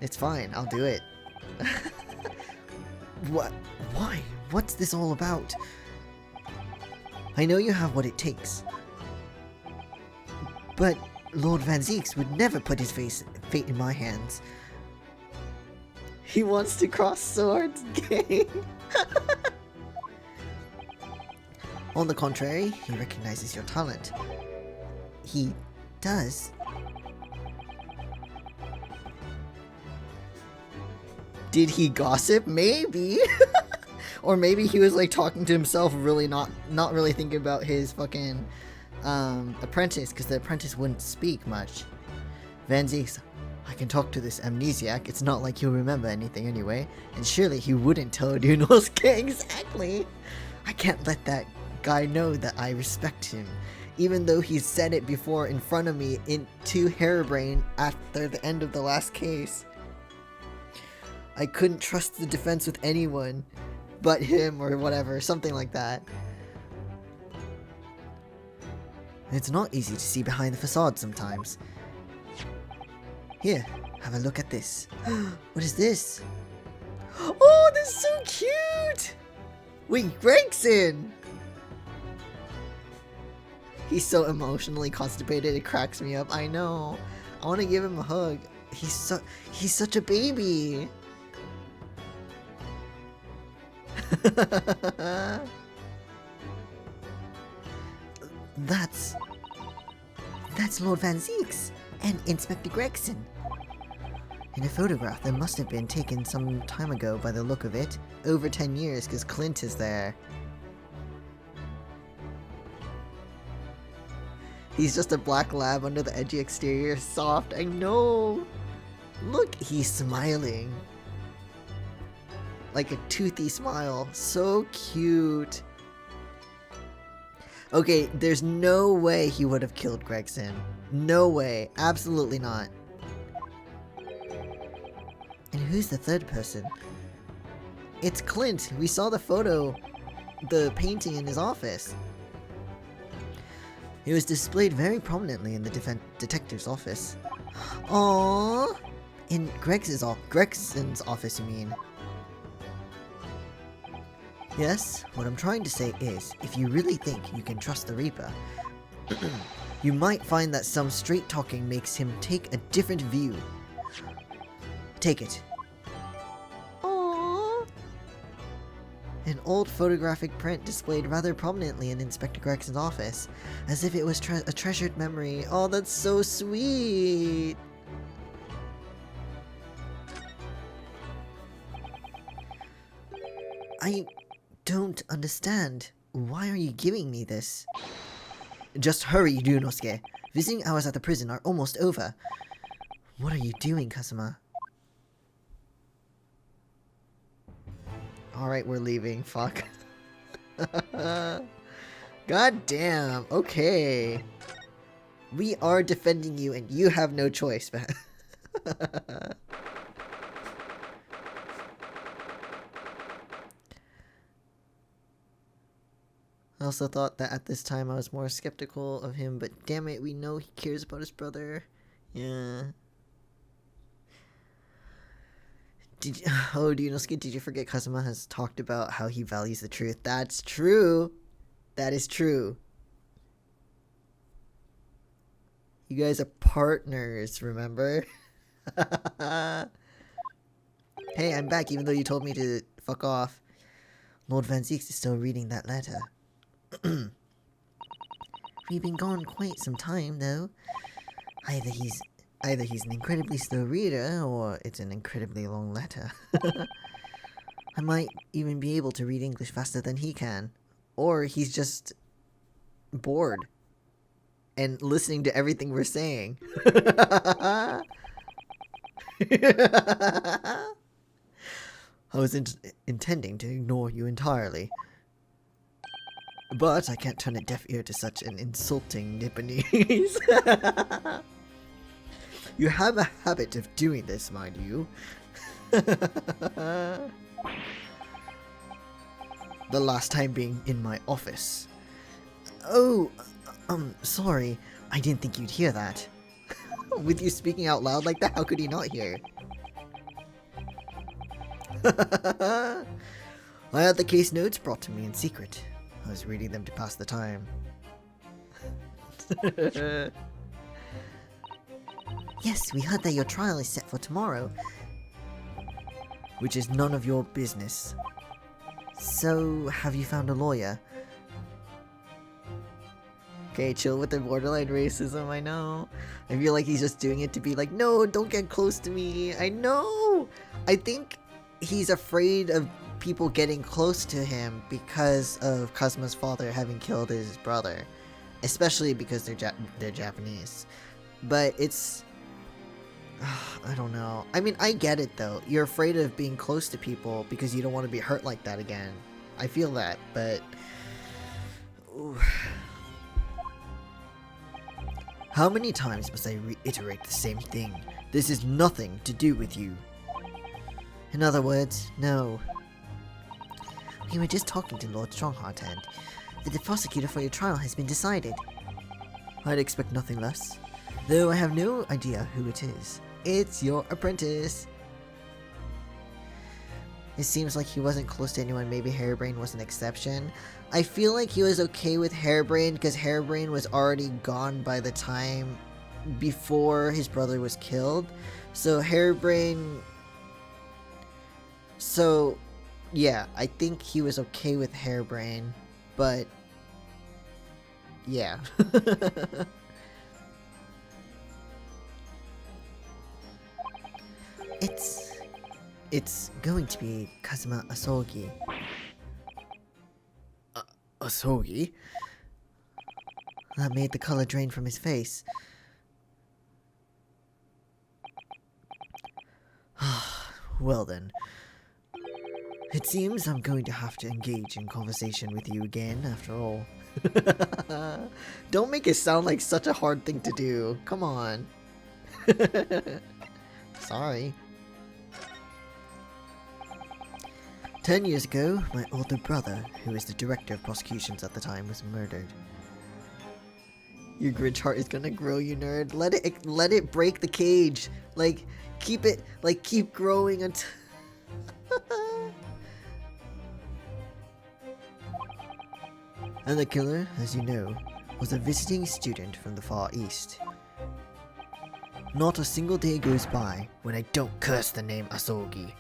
A: it's fine, I'll do it. What? Why? What's this all about? I know you have what it takes. But Lord Van Zieks would never put his fate in my hands. He wants to cross swords, gang. On the contrary, he recognizes your talent. He does. Did he gossip? Maybe. Or maybe he was like talking to himself, really not really thinking about his fucking apprentice, because the apprentice wouldn't speak much. Van Zieks, I can talk to this amnesiac. It's not like he'll remember anything anyway. And surely he wouldn't tell Yudunosuke. Exactly. I can't let that guy know that I respect him, even though he said it before in front of me in too harebrained after the end of the last case. I couldn't trust the defense with anyone but him or whatever, something like that. It's not easy to see behind the facade sometimes. Here, have a look at this. What is this? Oh, this is so cute! Wait, Gregson! He's so emotionally constipated, it cracks me up. I know. I want to give him a hug. He's such a baby. That's Lord Van Zieks and Inspector Gregson. In a photograph that must have been taken some time ago by the look of it. Over 10 years, because Clint is there. He's just a black lab under the edgy exterior. Soft, I know! Look, he's smiling. Like a toothy smile. So cute. Okay, there's no way he would have killed Gregson. No way. Absolutely not. And who's the third person? It's Clint. We saw the photo, the painting in his office. It was displayed very prominently in the detective's office. Aww! In Gregson's office, you mean? Yes, what I'm trying to say is, if you really think you can trust the Reaper, you might find that some straight talking makes him take a different view. Take it. Aww. An old photographic print displayed rather prominently in Inspector Gregson's office, as if it was a treasured memory. Oh, that's so sweet! I don't understand. Why are you giving me this? Just hurry, Ryunosuke. Visiting hours at the prison are almost over. What are you doing, Kazuma? Alright, we're leaving. Fuck. God damn. Okay. We are defending you and you have no choice, man. I also thought that at this time I was more skeptical of him, but damn it, we know he cares about his brother. Yeah. Ryunosuke, did you forget Kazuma has talked about how he values the truth? That's true. That is true. You guys are partners, remember? Hey, I'm back even though you told me to fuck off. Lord Van Zieks is still reading that letter. We've been gone quite some time, though. Either he's an incredibly slow reader, or it's an incredibly long letter. I might even be able to read English faster than he can. Or he's just bored and listening to everything we're saying. I was intending to ignore you entirely. But I can't turn a deaf ear to such an insulting Nipponese. You have a habit of doing this, mind you. The last time being in my office. Oh, sorry. I didn't think you'd hear that. With you speaking out loud like that, how could he not hear? I had the case notes brought to me in secret. I was reading them to pass the time. Yes, we heard that your trial is set for tomorrow. Which is none of your business. So, have you found a lawyer? Okay, chill with the borderline racism, I know. I feel like he's just doing it to be like, no, don't get close to me. I know! I think he's afraid of people getting close to him because of Kazuma's father having killed his brother. Especially because they're Japanese. But it's... I don't know. I mean, I get it though. You're afraid of being close to people because you don't want to be hurt like that again. I feel that, but... Ooh. How many times must I reiterate the same thing? This is nothing to do with you. In other words, no. We were just talking to Lord Strongheart and the prosecutor for your trial has been decided. I'd expect nothing less. Though I have no idea who it is. It's your apprentice. It seems like he wasn't close to anyone. Maybe Hairbrain was an exception. I feel like he was okay with Hairbrain because Hairbrain was already gone by the time before his brother was killed. So Hairbrain... So, yeah, I think he was okay with Hairbrain, but... yeah. It's going to be Kazuma Asogi. Asogi? That made the color drain from his face. Well then. It seems I'm going to have to engage in conversation with you again, after all. Don't make it sound like such a hard thing to do. Come on. Sorry. 10 years ago, my older brother, who was the director of prosecutions at the time, was murdered. Your Grinch heart is gonna grow, you nerd. Let it break the cage. Like, keep growing until... And the killer, as you know, was a visiting student from the Far East. Not a single day goes by when I don't curse the name Asogi.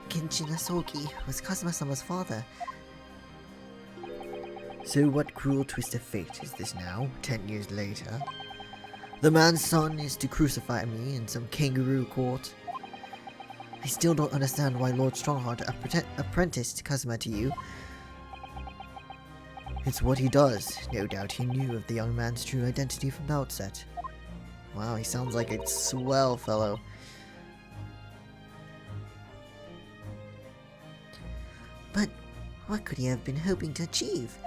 A: Kenshin Asogi was Kazuma-sama's father. So what cruel twist of fate is this now, 10 years later? The man's son is to crucify me in some kangaroo court. I still don't understand why Lord Strongheart apprenticed Kazuma to you. It's what he does. No doubt he knew of the young man's true identity from the outset. Wow, he sounds like a swell fellow. But what could he have been hoping to achieve?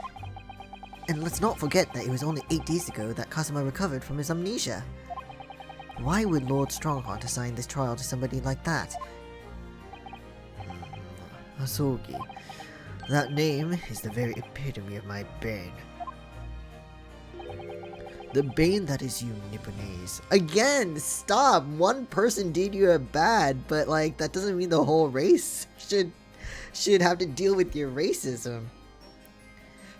A: And let's not forget that it was only 8 days ago that Kazuma recovered from his amnesia. Why would Lord Strongheart assign this trial to somebody like that? Asogi. That name is the very epitome of my bane. The bane that is you, Nipponese. Again, stop! One person did you a bad, but like, that doesn't mean the whole race should have to deal with your racism.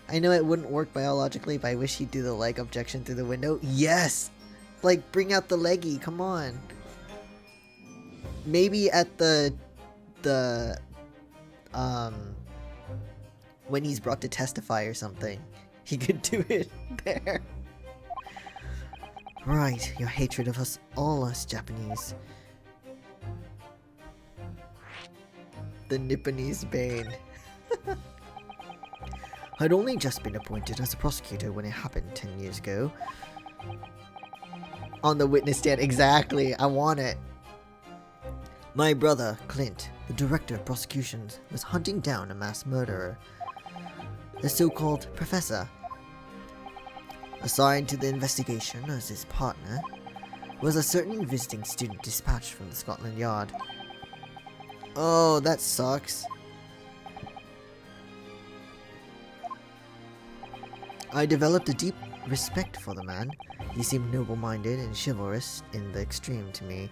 A: I know it wouldn't work biologically, but I wish he'd do the leg objection through the window. Yes! Like, bring out the leggy, come on. Maybe at when he's brought to testify or something, he could do it there. Right, your hatred of all us Japanese. The Nipponese bane. I'd only just been appointed as a prosecutor when it happened 10 years ago. On the witness stand, exactly, I want it. My brother, Clint, the director of prosecutions, was hunting down a mass murderer. The so-called professor. Assigned to the investigation as his partner was a certain visiting student dispatched from the Scotland Yard. Oh, that sucks. I developed a deep respect for the man. He seemed noble-minded and chivalrous in the extreme to me.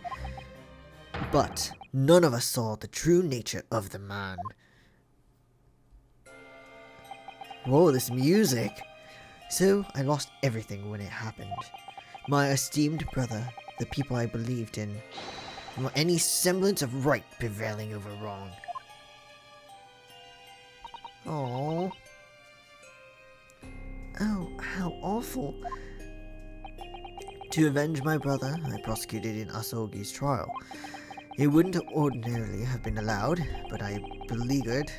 A: But none of us saw the true nature of the man. Whoa, this music! So I lost everything when it happened. My esteemed brother, the people I believed in, any semblance of right prevailing over wrong. Oh. Oh, how awful. To avenge my brother, I prosecuted in Asogi's trial. It wouldn't ordinarily have been allowed, but I beleaguered...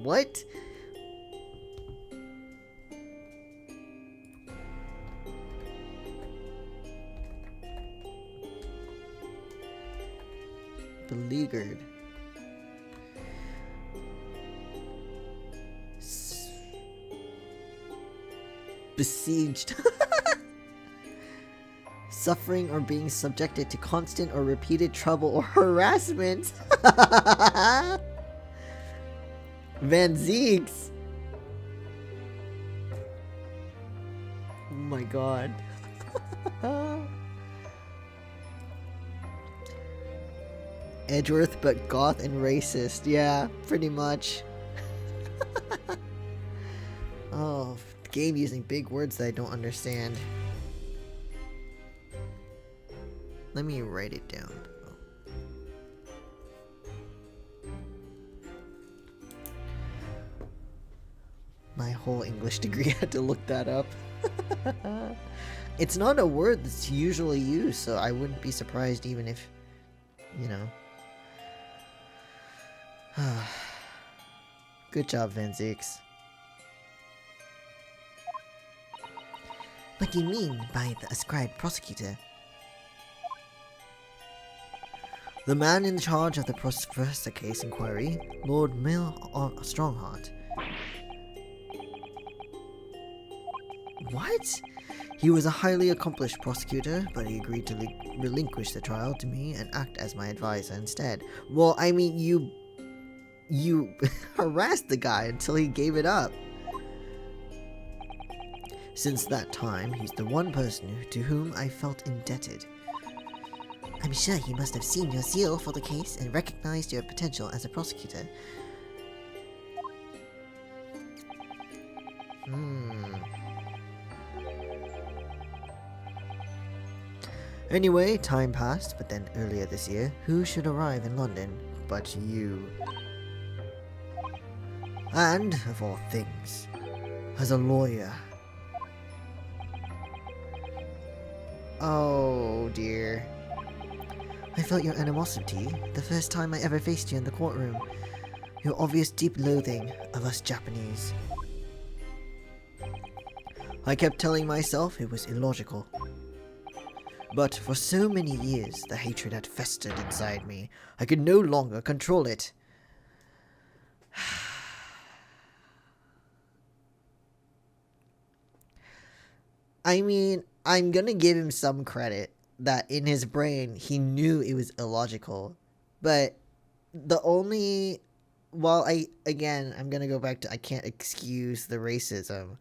A: What? Beleaguered. Besieged. Suffering or being subjected to constant or repeated trouble or harassment. Van Zeeks. Oh my god. Edgeworth but goth and racist. Yeah, pretty much. Oh, game using big words that I don't understand. Let me write it down. My whole English degree had to look that up. It's not a word that's usually used, so I wouldn't be surprised even if, you know. Good job, Van Zeeks. What do you mean by the ascribed prosecutor? The man in charge of the Professor case inquiry, Lord Mill Strongheart. What? He was a highly accomplished prosecutor, but he agreed to relinquish the trial to me and act as my advisor instead. Well, I mean, you harassed the guy until he gave it up. Since that time, he's the one person to whom I felt indebted.
B: I'm sure he must have seen your zeal for the case and recognized your potential as a prosecutor.
A: Anyway, time passed, but then earlier this year, who should arrive in London but you? And, of all things, as a lawyer. Oh dear.
B: I felt your animosity the first time I ever faced you in the courtroom. Your obvious deep loathing of us Japanese.
A: I kept telling myself it was illogical. But for so many years, the hatred had festered inside me. I could no longer control it. I mean, I'm gonna give him some credit that in his brain, he knew it was illogical. But the only... Well, I'm gonna go back to I can't excuse the racism.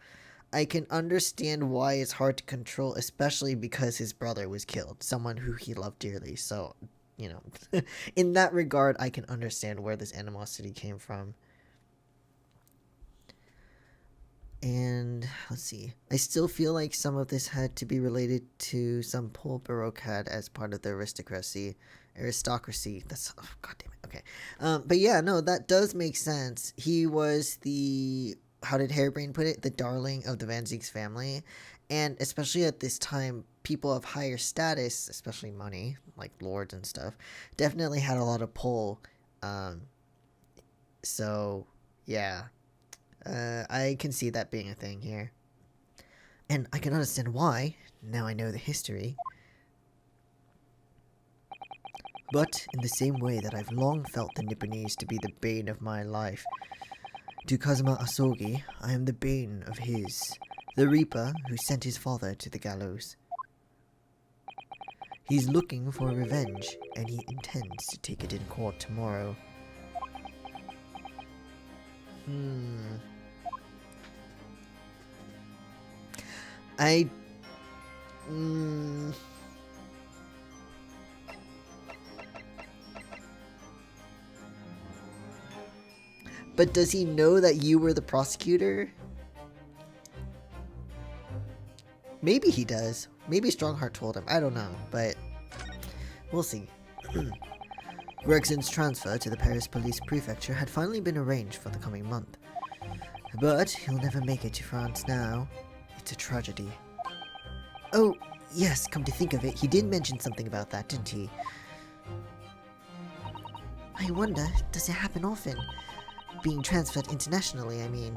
A: I can understand why it's hard to control, especially because his brother was killed, someone who he loved dearly. So, you know, in that regard, I can understand where this animosity came from. And let's see, I still feel like some of this had to be related to some pull Baroque had as part of the aristocracy. That's, oh, god damn it. Okay. But yeah, no, that does make sense. He was the, how did Harebrained put it? The darling of the Van Zieks family. And especially at this time, people of higher status, especially money, like lords and stuff, definitely had a lot of pull. So, yeah. I can see that being a thing here. And I can understand why, now I know the history. But in the same way that I've long felt the Nipponese to be the bane of my life, to Kazuma Asogi, I am the bane of his, the Reaper who sent his father to the gallows. He's looking for revenge, and he intends to take it in court tomorrow. But does he know that you were the prosecutor? Maybe he does. Maybe Strongheart told him. I don't know, but we'll see. Gregson's transfer to the Paris Police Prefecture had finally been arranged for the coming month. But he'll never make it to France now. It's a tragedy. Oh, yes, come to think of it, he did mention something about that, didn't he?
B: I wonder, does it happen often? Being transferred internationally, I mean.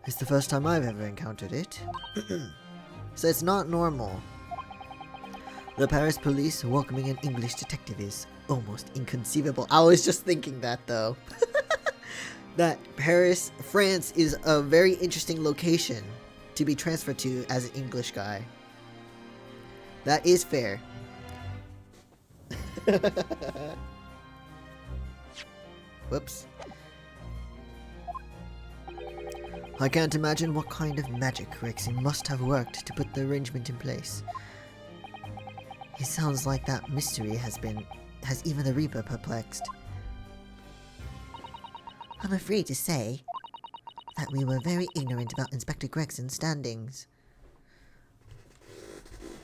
A: It's the first time I've ever encountered it. So it's not normal. The Paris police welcoming an English detective is almost inconceivable. I was just thinking that, though. That Paris, France is a very interesting location to be transferred to as an English guy. That is fair. Whoops. I can't imagine what kind of magic Gregson must have worked to put the arrangement in place. It sounds like that mystery has even the Reaper perplexed.
B: I'm afraid to say that we were very ignorant about Inspector Gregson's standings.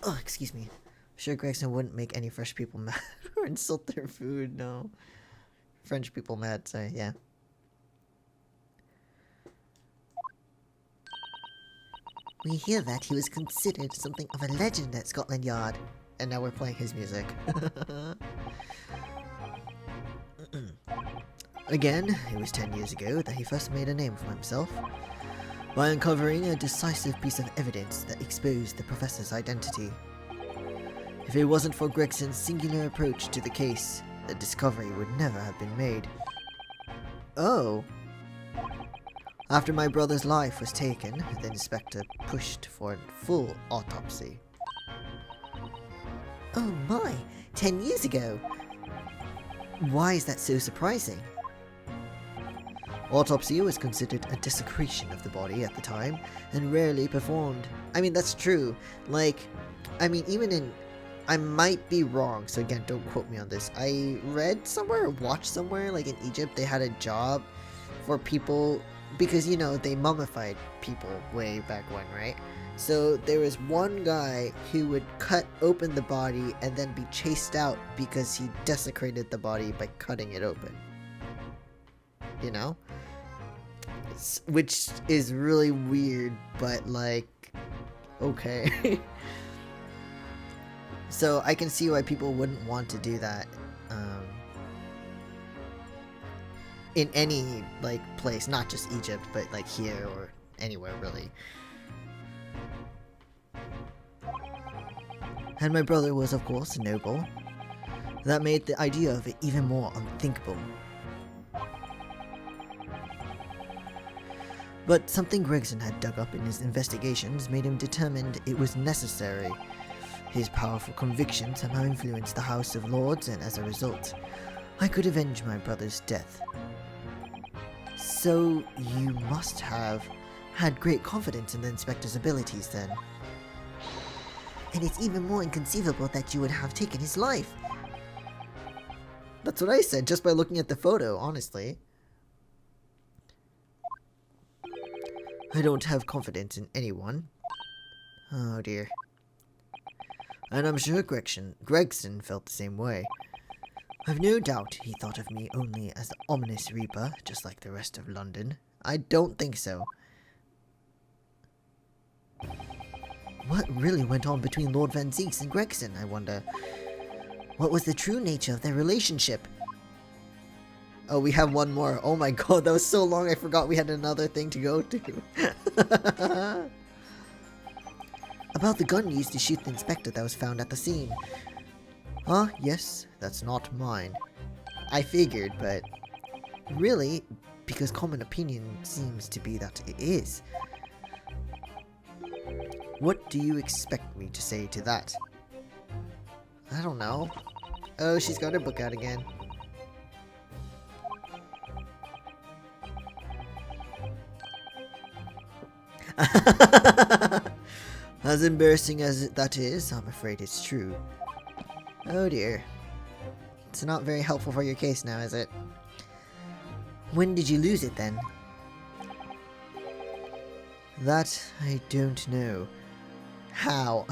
A: Oh, excuse me. I'm sure Gregson wouldn't make any fresh people mad or insult their food, no. French people mad, sorry, yeah.
B: We hear that he was considered something of a legend at Scotland Yard.
A: And now we're playing his music. Again, it was 10 years ago that he first made a name for himself, by uncovering a decisive piece of evidence that exposed the professor's identity. If it wasn't for Gregson's singular approach to the case, the discovery would never have been made. Oh. After my brother's life was taken, the inspector pushed for a full autopsy.
B: Oh my, 10 years ago! Why is that so surprising?
A: Autopsy was considered a desecration of the body at the time, and rarely performed. I mean, that's true. Like, I mean, even in... I might be wrong, so again, don't quote me on this. I read somewhere, or watched somewhere, like in Egypt, they had a job for people, because, you know, they mummified people way back when, right? So there was one guy who would cut open the body and then be chased out because he desecrated the body by cutting it open. You know? Which is really weird, but like, okay. So I can see why people wouldn't want to do that in any like place, not just Egypt, but like here or anywhere really. And my brother was, of course, noble. That made the idea of it even more unthinkable. But something Gregson had dug up in his investigations made him determined it was necessary. His powerful conviction somehow influenced the House of Lords, and as a result, I could avenge my brother's death. So you must have had great confidence in the inspector's abilities then.
B: And it's even more inconceivable that you would have taken his life.
A: That's what I said, just by looking at the photo, honestly. I don't have confidence in anyone. Oh dear. And I'm sure Gregson felt the same way. I've no doubt he thought of me only as the ominous Reaper, just like the rest of London. I don't think so.
B: What really went on between Lord Van Zieks and Gregson, I wonder? What was the true nature of their relationship?
A: Oh, we have one more. Oh my god, that was so long I forgot we had another thing to go to.
B: About the gun used to shoot the inspector that was found at the scene.
A: Huh? Yes, that's not mine. I figured, but...
B: Really? Because common opinion seems to be that it is.
A: What do you expect me to say to that? I don't know. Oh, she's got her book out again. As embarrassing as that is, I'm afraid it's true. Oh dear. It's not very helpful for your case now, is it?
B: When did you lose it then?
A: That I don't know. How?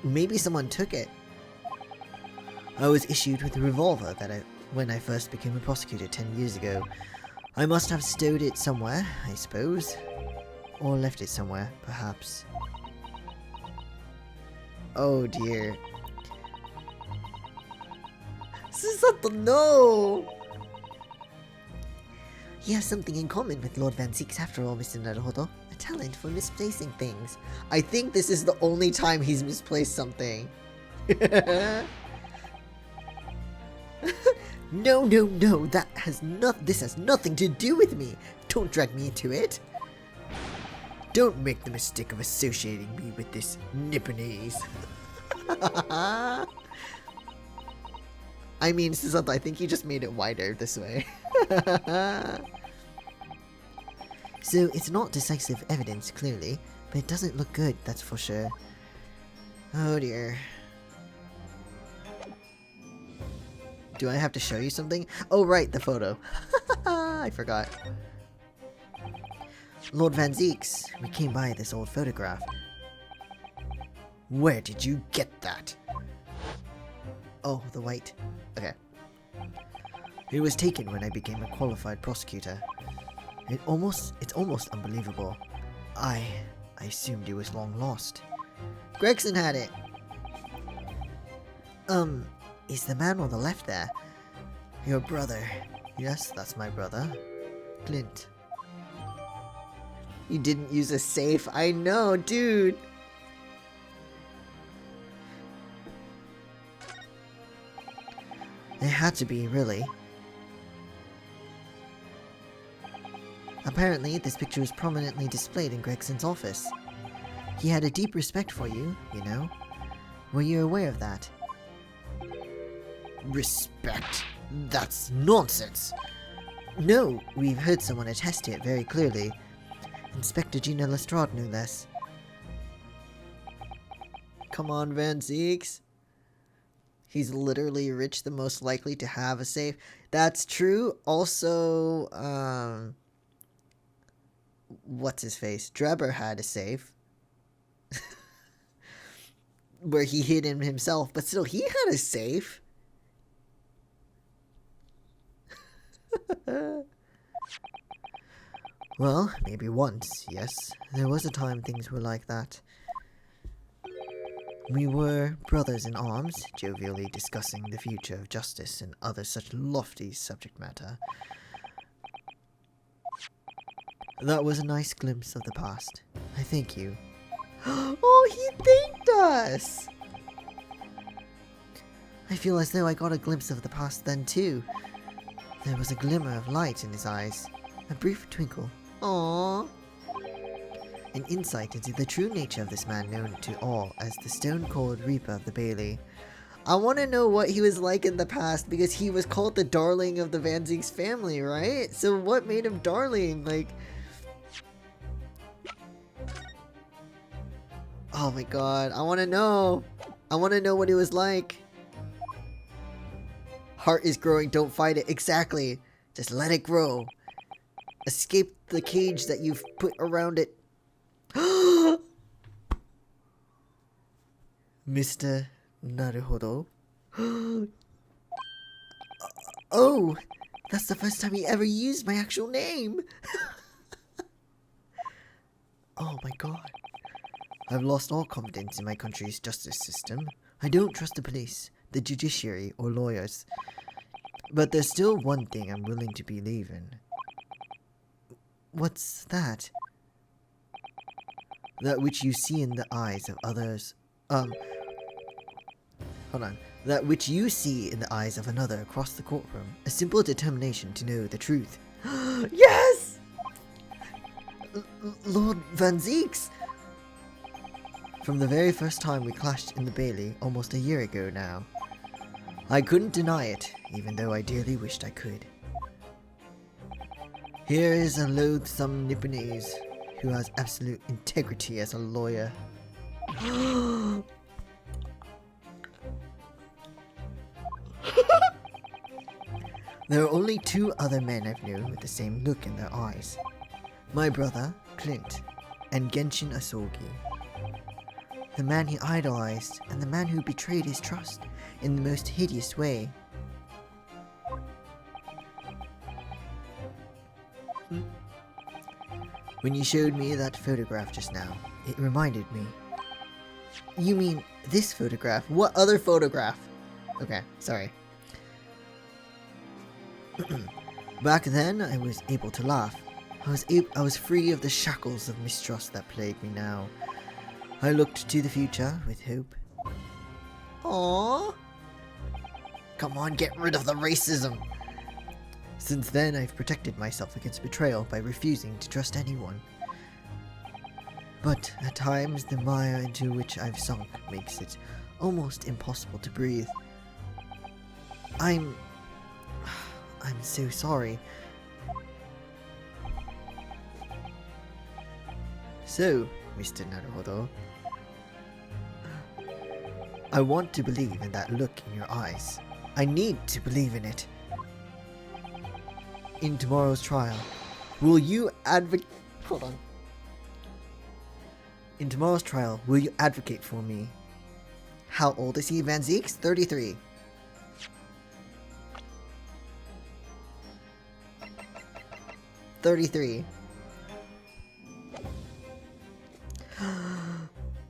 A: Maybe someone took it. I was issued with a revolver when I first became a prosecutor 10 years ago. I must have stowed it somewhere, I suppose. Or left it somewhere, perhaps. Oh dear. Susato, no!
B: You have something in common with Lord Van Zieks after all, Mr. Naruhodo. A talent for misplacing things.
A: I think this is the only time he's misplaced something.
B: No, this has nothing to do with me. Don't drag me into it.
A: Don't make the mistake of associating me with this Nipponese. I mean, Susato, I think you just made it wider this way.
B: So, it's not decisive evidence, clearly, but it doesn't look good, that's for sure.
A: Oh dear. Do I have to show you something? Oh right, the photo. I forgot.
B: Lord Van Zieks, we came by this old photograph.
A: Where did you get that?
B: Oh, the white.
A: Okay. It was taken when I became a qualified prosecutor. It's almost unbelievable. I assumed it was long lost. Gregson had it.
B: Is the man on the left there?
A: Your brother. Yes, that's my brother. Clint. You didn't use a safe. I know, dude.
B: It had to be, really. Apparently, this picture was prominently displayed in Gregson's office. He had a deep respect for you, you know. Were you aware of that?
A: Respect? That's nonsense.
B: No, we've heard someone attest to it very clearly. Inspector Gina Lestrade, no less.
A: Come on, Van Zieks. He's literally rich, the most likely to have a safe. That's true. Also, what's his face? Drebber had a safe. Where he hid him himself, but still, he had a safe.
B: Well, maybe once, yes. There was a time things were like that. We were brothers in arms, jovially discussing the future of justice and other such lofty subject matter. That was a nice glimpse of the past. I thank you.
A: Oh, he thanked us!
B: I feel as though I got a glimpse of the past then too. There was a glimmer of light in his eyes, a brief twinkle.
A: Aww.
B: An insight into the true nature of this man known to all as the Stone-Cold Reaper of the Bailey.
A: I want to know what he was like in the past, because he was called the darling of the Van Zieks family, right? So what made him darling? Like... Oh my god, I want to know. I want to know what it was like. Heart is growing, don't fight it. Exactly. Just let it grow. Escape the cage that you've put around it.
B: Mr. Naruhodo.
A: Oh, that's the first time he ever used my actual name.
B: Oh my god. I've lost all confidence in my country's justice system. I don't trust the police, the judiciary, or lawyers. But there's still one thing I'm willing to believe in.
A: What's that?
B: That which you see in the eyes of others.
A: Hold on. That which you see in the eyes of another across the courtroom.
B: A simple determination to know the truth.
A: Yes! Lord Van Zieks!
B: From the very first time we clashed in the Bailey, almost a year ago now. I couldn't deny it, even though I dearly wished I could. Here is a loathsome Nipponese who has absolute integrity as a lawyer. There are only two other men I've known with the same look in their eyes. My brother, Clint, and Genshin Asogi. The man he idolized, and the man who betrayed his trust in the most hideous way. When you showed me that photograph just now, it reminded me.
A: You mean this photograph? What other photograph? Okay, sorry.
B: Back then, I was able to laugh. I was free of the shackles of mistrust that plague me now. I looked to the future with hope.
A: Aww. Come on, get rid of the racism.
B: Since then, I've protected myself against betrayal by refusing to trust anyone. But at times, the mire into which I've sunk makes it almost impossible to breathe. I'm so sorry. So, Mr. Naruhodo, I want to believe in that look in your eyes. I need to believe in it. In tomorrow's trial,
A: will you advocate... Hold on.
B: In tomorrow's trial, will you advocate for me?
A: How old is he, Van Zieks? 33.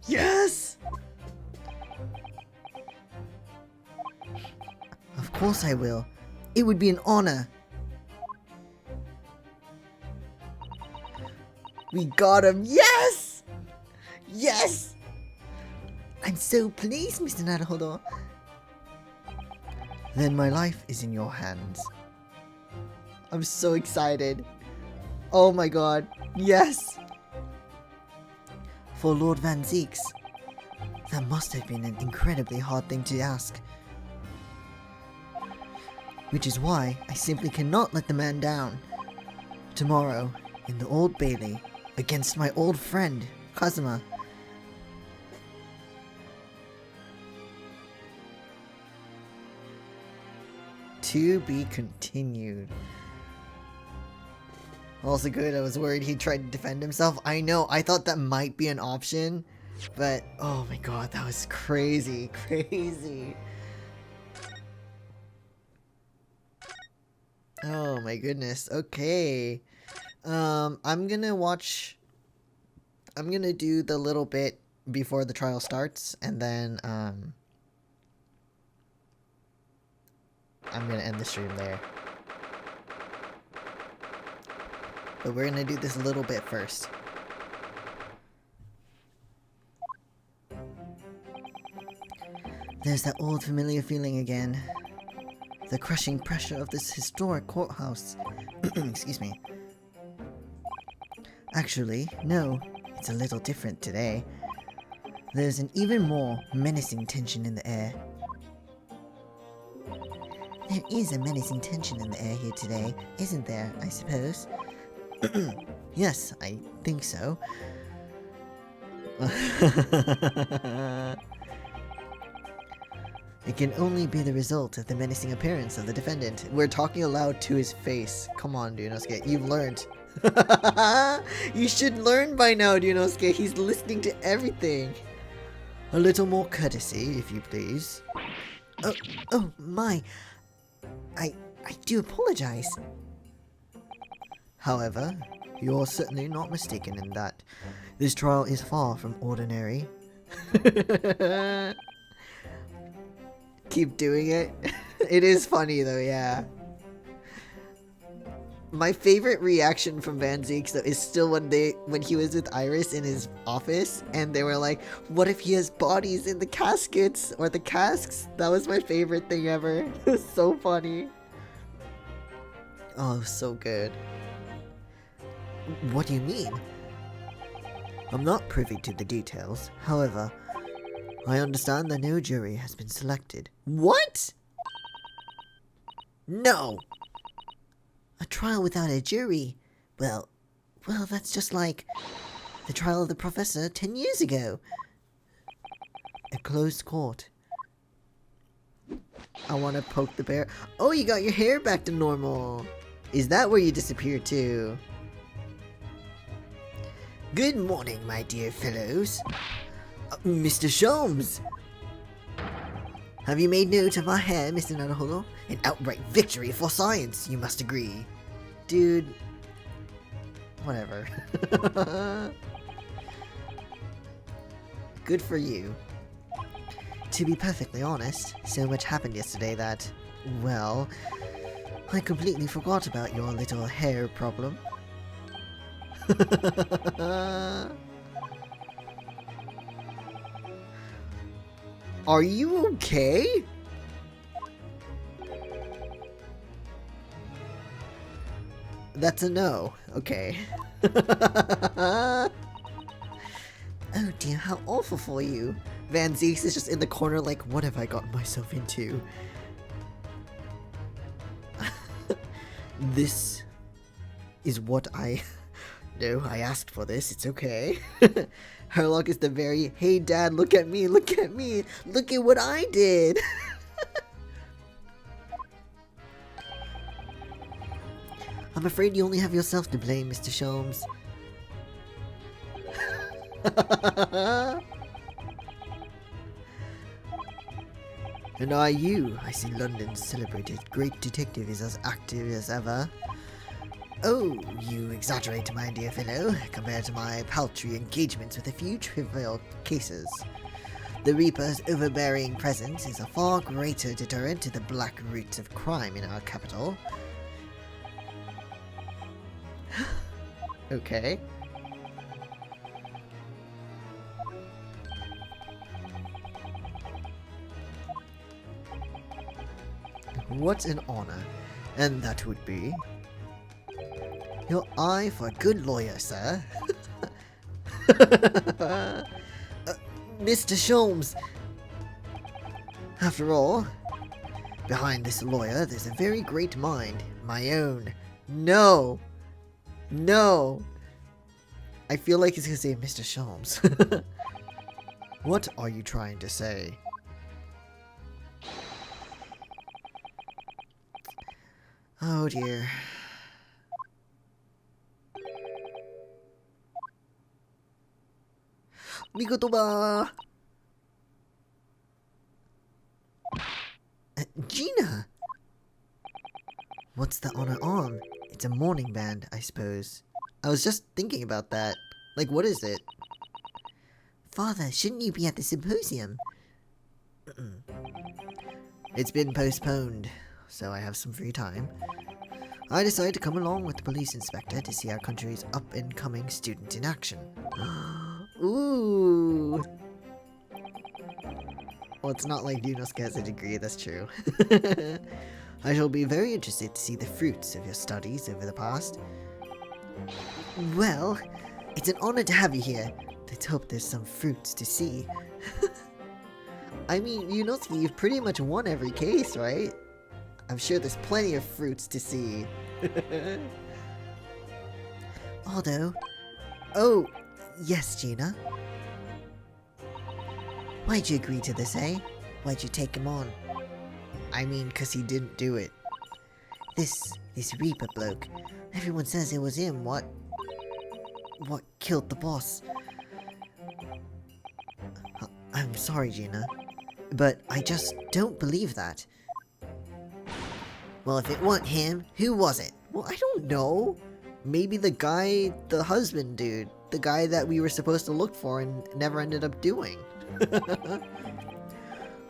A: Yes!
B: Of course I will. It would be an honor.
A: We got him. Yes! Yes!
B: I'm so pleased, Mr. Naruhodo. Then my life is in your hands.
A: I'm so excited. Oh my god. Yes!
B: For Lord Van Zieks, that must have been an incredibly hard thing to ask. which is why I simply cannot let the man down. Tomorrow, in the Old Bailey, against my old friend, Kazuma.
A: To be continued. Also good, I was worried he tried to defend himself. I know, I thought that might be an option, but oh my god, that was crazy, crazy. Oh my goodness, okay. I'm gonna do the little bit before the trial starts, and then, I'm gonna end the stream there. But we're gonna do this little bit first.
B: There's that old familiar feeling again. The crushing pressure of this historic courthouse. Excuse me. Actually, no, it's a little different today. There's an even more menacing tension in the air. There is a menacing tension in the air here today, isn't there, I suppose? Yes, I think so. It can only be the result of the menacing appearance of the defendant. We're talking aloud to his face. Come on, Dunosuke, you've learned. You should learn by now, Dunosuke. He's listening to everything. A little more courtesy, if you please. Oh my. I do apologize. However, you're certainly not mistaken in that. This trial is far from ordinary.
A: Keep doing it. It is funny though, yeah. My favorite reaction from Van Zeeks though is still when he was with Iris in his office and they were like, what if he has bodies in the caskets or the casks? That was my favorite thing ever. It was so funny. Oh, so good.
B: What do you mean? I'm not privy to the details. However, I understand that no jury has been selected.
A: What? No.
B: A trial without a jury? Well, that's just like the trial of the professor 10 years ago. A closed court.
A: I want to poke the bear. Oh, you got your hair back to normal. Is that where you disappeared to?
B: Good morning, my dear fellows. Mr. Sholmes! Have you made note of my hair, Mr. Naruhodo? An outright victory for science, you must agree.
A: Dude. Whatever. Good for you.
B: To be perfectly honest, so much happened yesterday that, well, I completely forgot about your little hair problem.
A: Are you okay? That's a no. Okay.
B: Oh dear, how awful for you.
A: Van Zeeks is just in the corner like, what have I gotten myself into? This is what I... No, I asked for this, it's okay. Herlock is the very, hey dad, look at me, look at me, look at what I did.
B: I'm afraid you only have yourself to blame, Mr. Sholmes.
A: And are you? I see London's celebrated great detective is as active as ever.
B: Oh, you exaggerate, my dear fellow, compared to my paltry engagements with a few trivial cases. The Reaper's overbearing presence is a far greater deterrent to the black roots of crime in our capital.
A: Okay. What an honor. And that would be...
B: Your eye for a good lawyer, sir.
A: Mr. Sholmes!
B: After all, Behind this lawyer, there's a very great mind, my own. No! No! I feel like he's gonna say Mr. Sholmes. What are you trying to say? Oh dear. Migoto ba? Gina! What's that on her arm? It's a mourning band, I suppose. I was just thinking about that. Like, what is it? Father, shouldn't you be at the symposium? It's been postponed, so I have some free time. I decided to come along with the police inspector to see our country's up-and-coming student in action. Ooh! Well, it's not like Yunosuke has a degree, that's true. I shall be very interested to see the fruits of your studies over the past. Well, it's an honor to have you here. Let's hope there's some fruits to see. I mean, Yunosuke, you've pretty much won every case, right? I'm sure there's plenty of fruits to see. Although... Oh, yes, Gina. Why'd you agree to this, eh? Why'd you take him on? I mean, 'cause he didn't do it. This Reaper bloke. Everyone says it was him. What killed the boss? I'm sorry, Gina, but I just don't believe that. Well, if it wasn't him, who was it? Well, I don't know. Maybe the guy, the husband dude. The guy that we were supposed to look for and never ended up doing.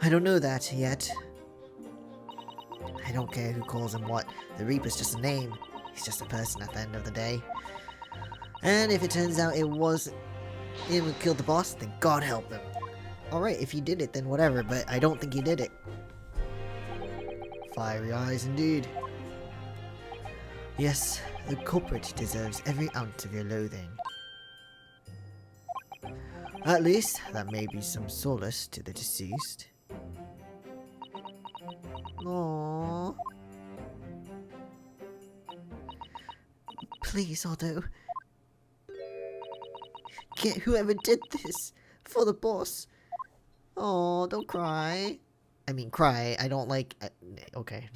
B: I don't know that yet. I don't care who calls him what. The Reaper's just a name. He's just a person at the end of the day. And if it turns out it was him who killed the boss, then God help him. Alright, if he did it, then whatever, but I don't think he did it. Fiery eyes indeed. Yes, the culprit deserves every ounce of your loathing. At least, that may be some solace to the deceased. Aww. Please, Otto. Get whoever did this for the boss. Oh, don't cry. I mean, cry. I don't like... okay.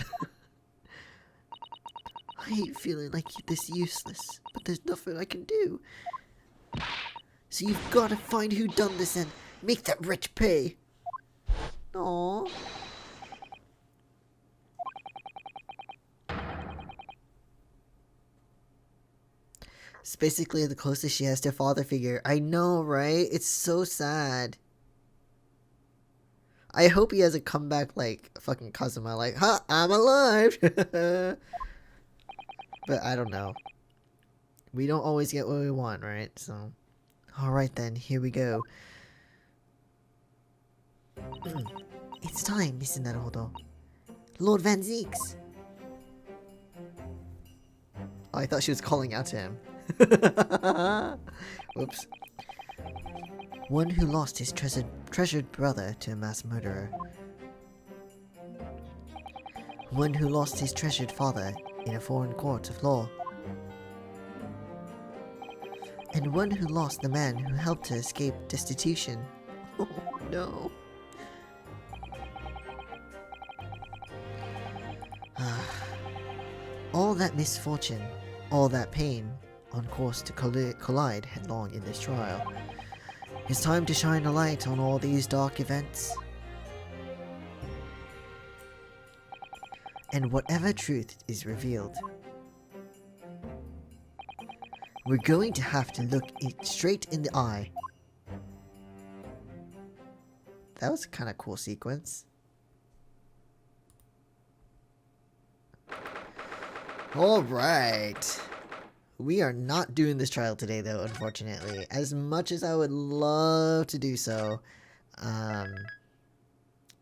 B: I hate feeling like this useless, but there's nothing I can do. So you've got to find who done this and make that wretch pay. Aww. It's basically the closest she has to a father figure. I know, right? It's so sad. I hope he has a comeback like fucking Kazuma, like, ha, I'm alive! But I don't know. We don't always get what we want, right? So, alright then, here we go. It's time, Mr. Naruhodo. Lord Van Zeeks! Oh, I thought she was calling out to him. Whoops. One who lost his treasured brother to a mass murderer. One who lost his treasured father in a foreign court of law. And one who lost the man who helped her escape destitution. Oh no. All that misfortune, all that pain, on course to collide headlong in this trial. It's time to shine a light on all these dark events. And whatever truth is revealed, we're going to have to look it straight in the eye. That was a kind of cool sequence. Alright. We are not doing this trial today though, unfortunately. As much as I would love to do so,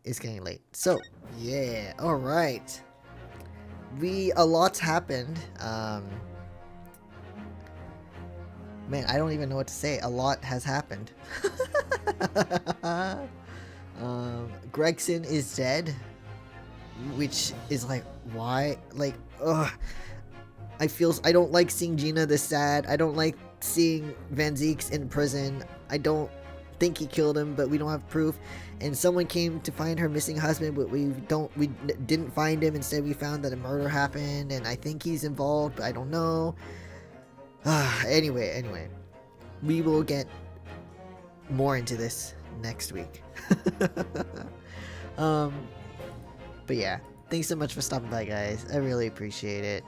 B: it's getting late. So, yeah, alright. A lot's happened. Man, I don't even know what to say. A lot has happened. Gregson is dead. which is like, why? Like, ugh. I don't like seeing Gina this sad. I don't like seeing Van Zeek's in prison. I don't think he killed him, but we don't have proof. And someone came to find her missing husband, but we didn't find him. Instead, we found that a murder happened, and I think he's involved, but I don't know. Anyway, we will get more into this next week. But yeah, thanks so much for stopping by, guys. I really appreciate it.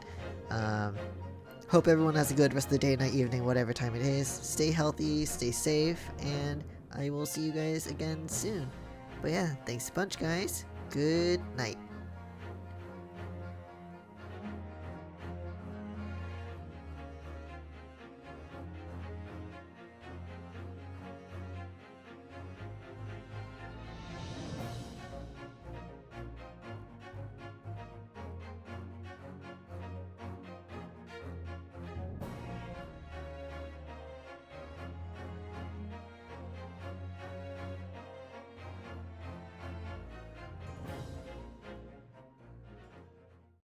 B: Hope everyone has a good rest of the day, night, evening, whatever time it is. Stay healthy, stay safe, and I will see you guys again soon. But yeah, thanks a bunch, guys. Good night.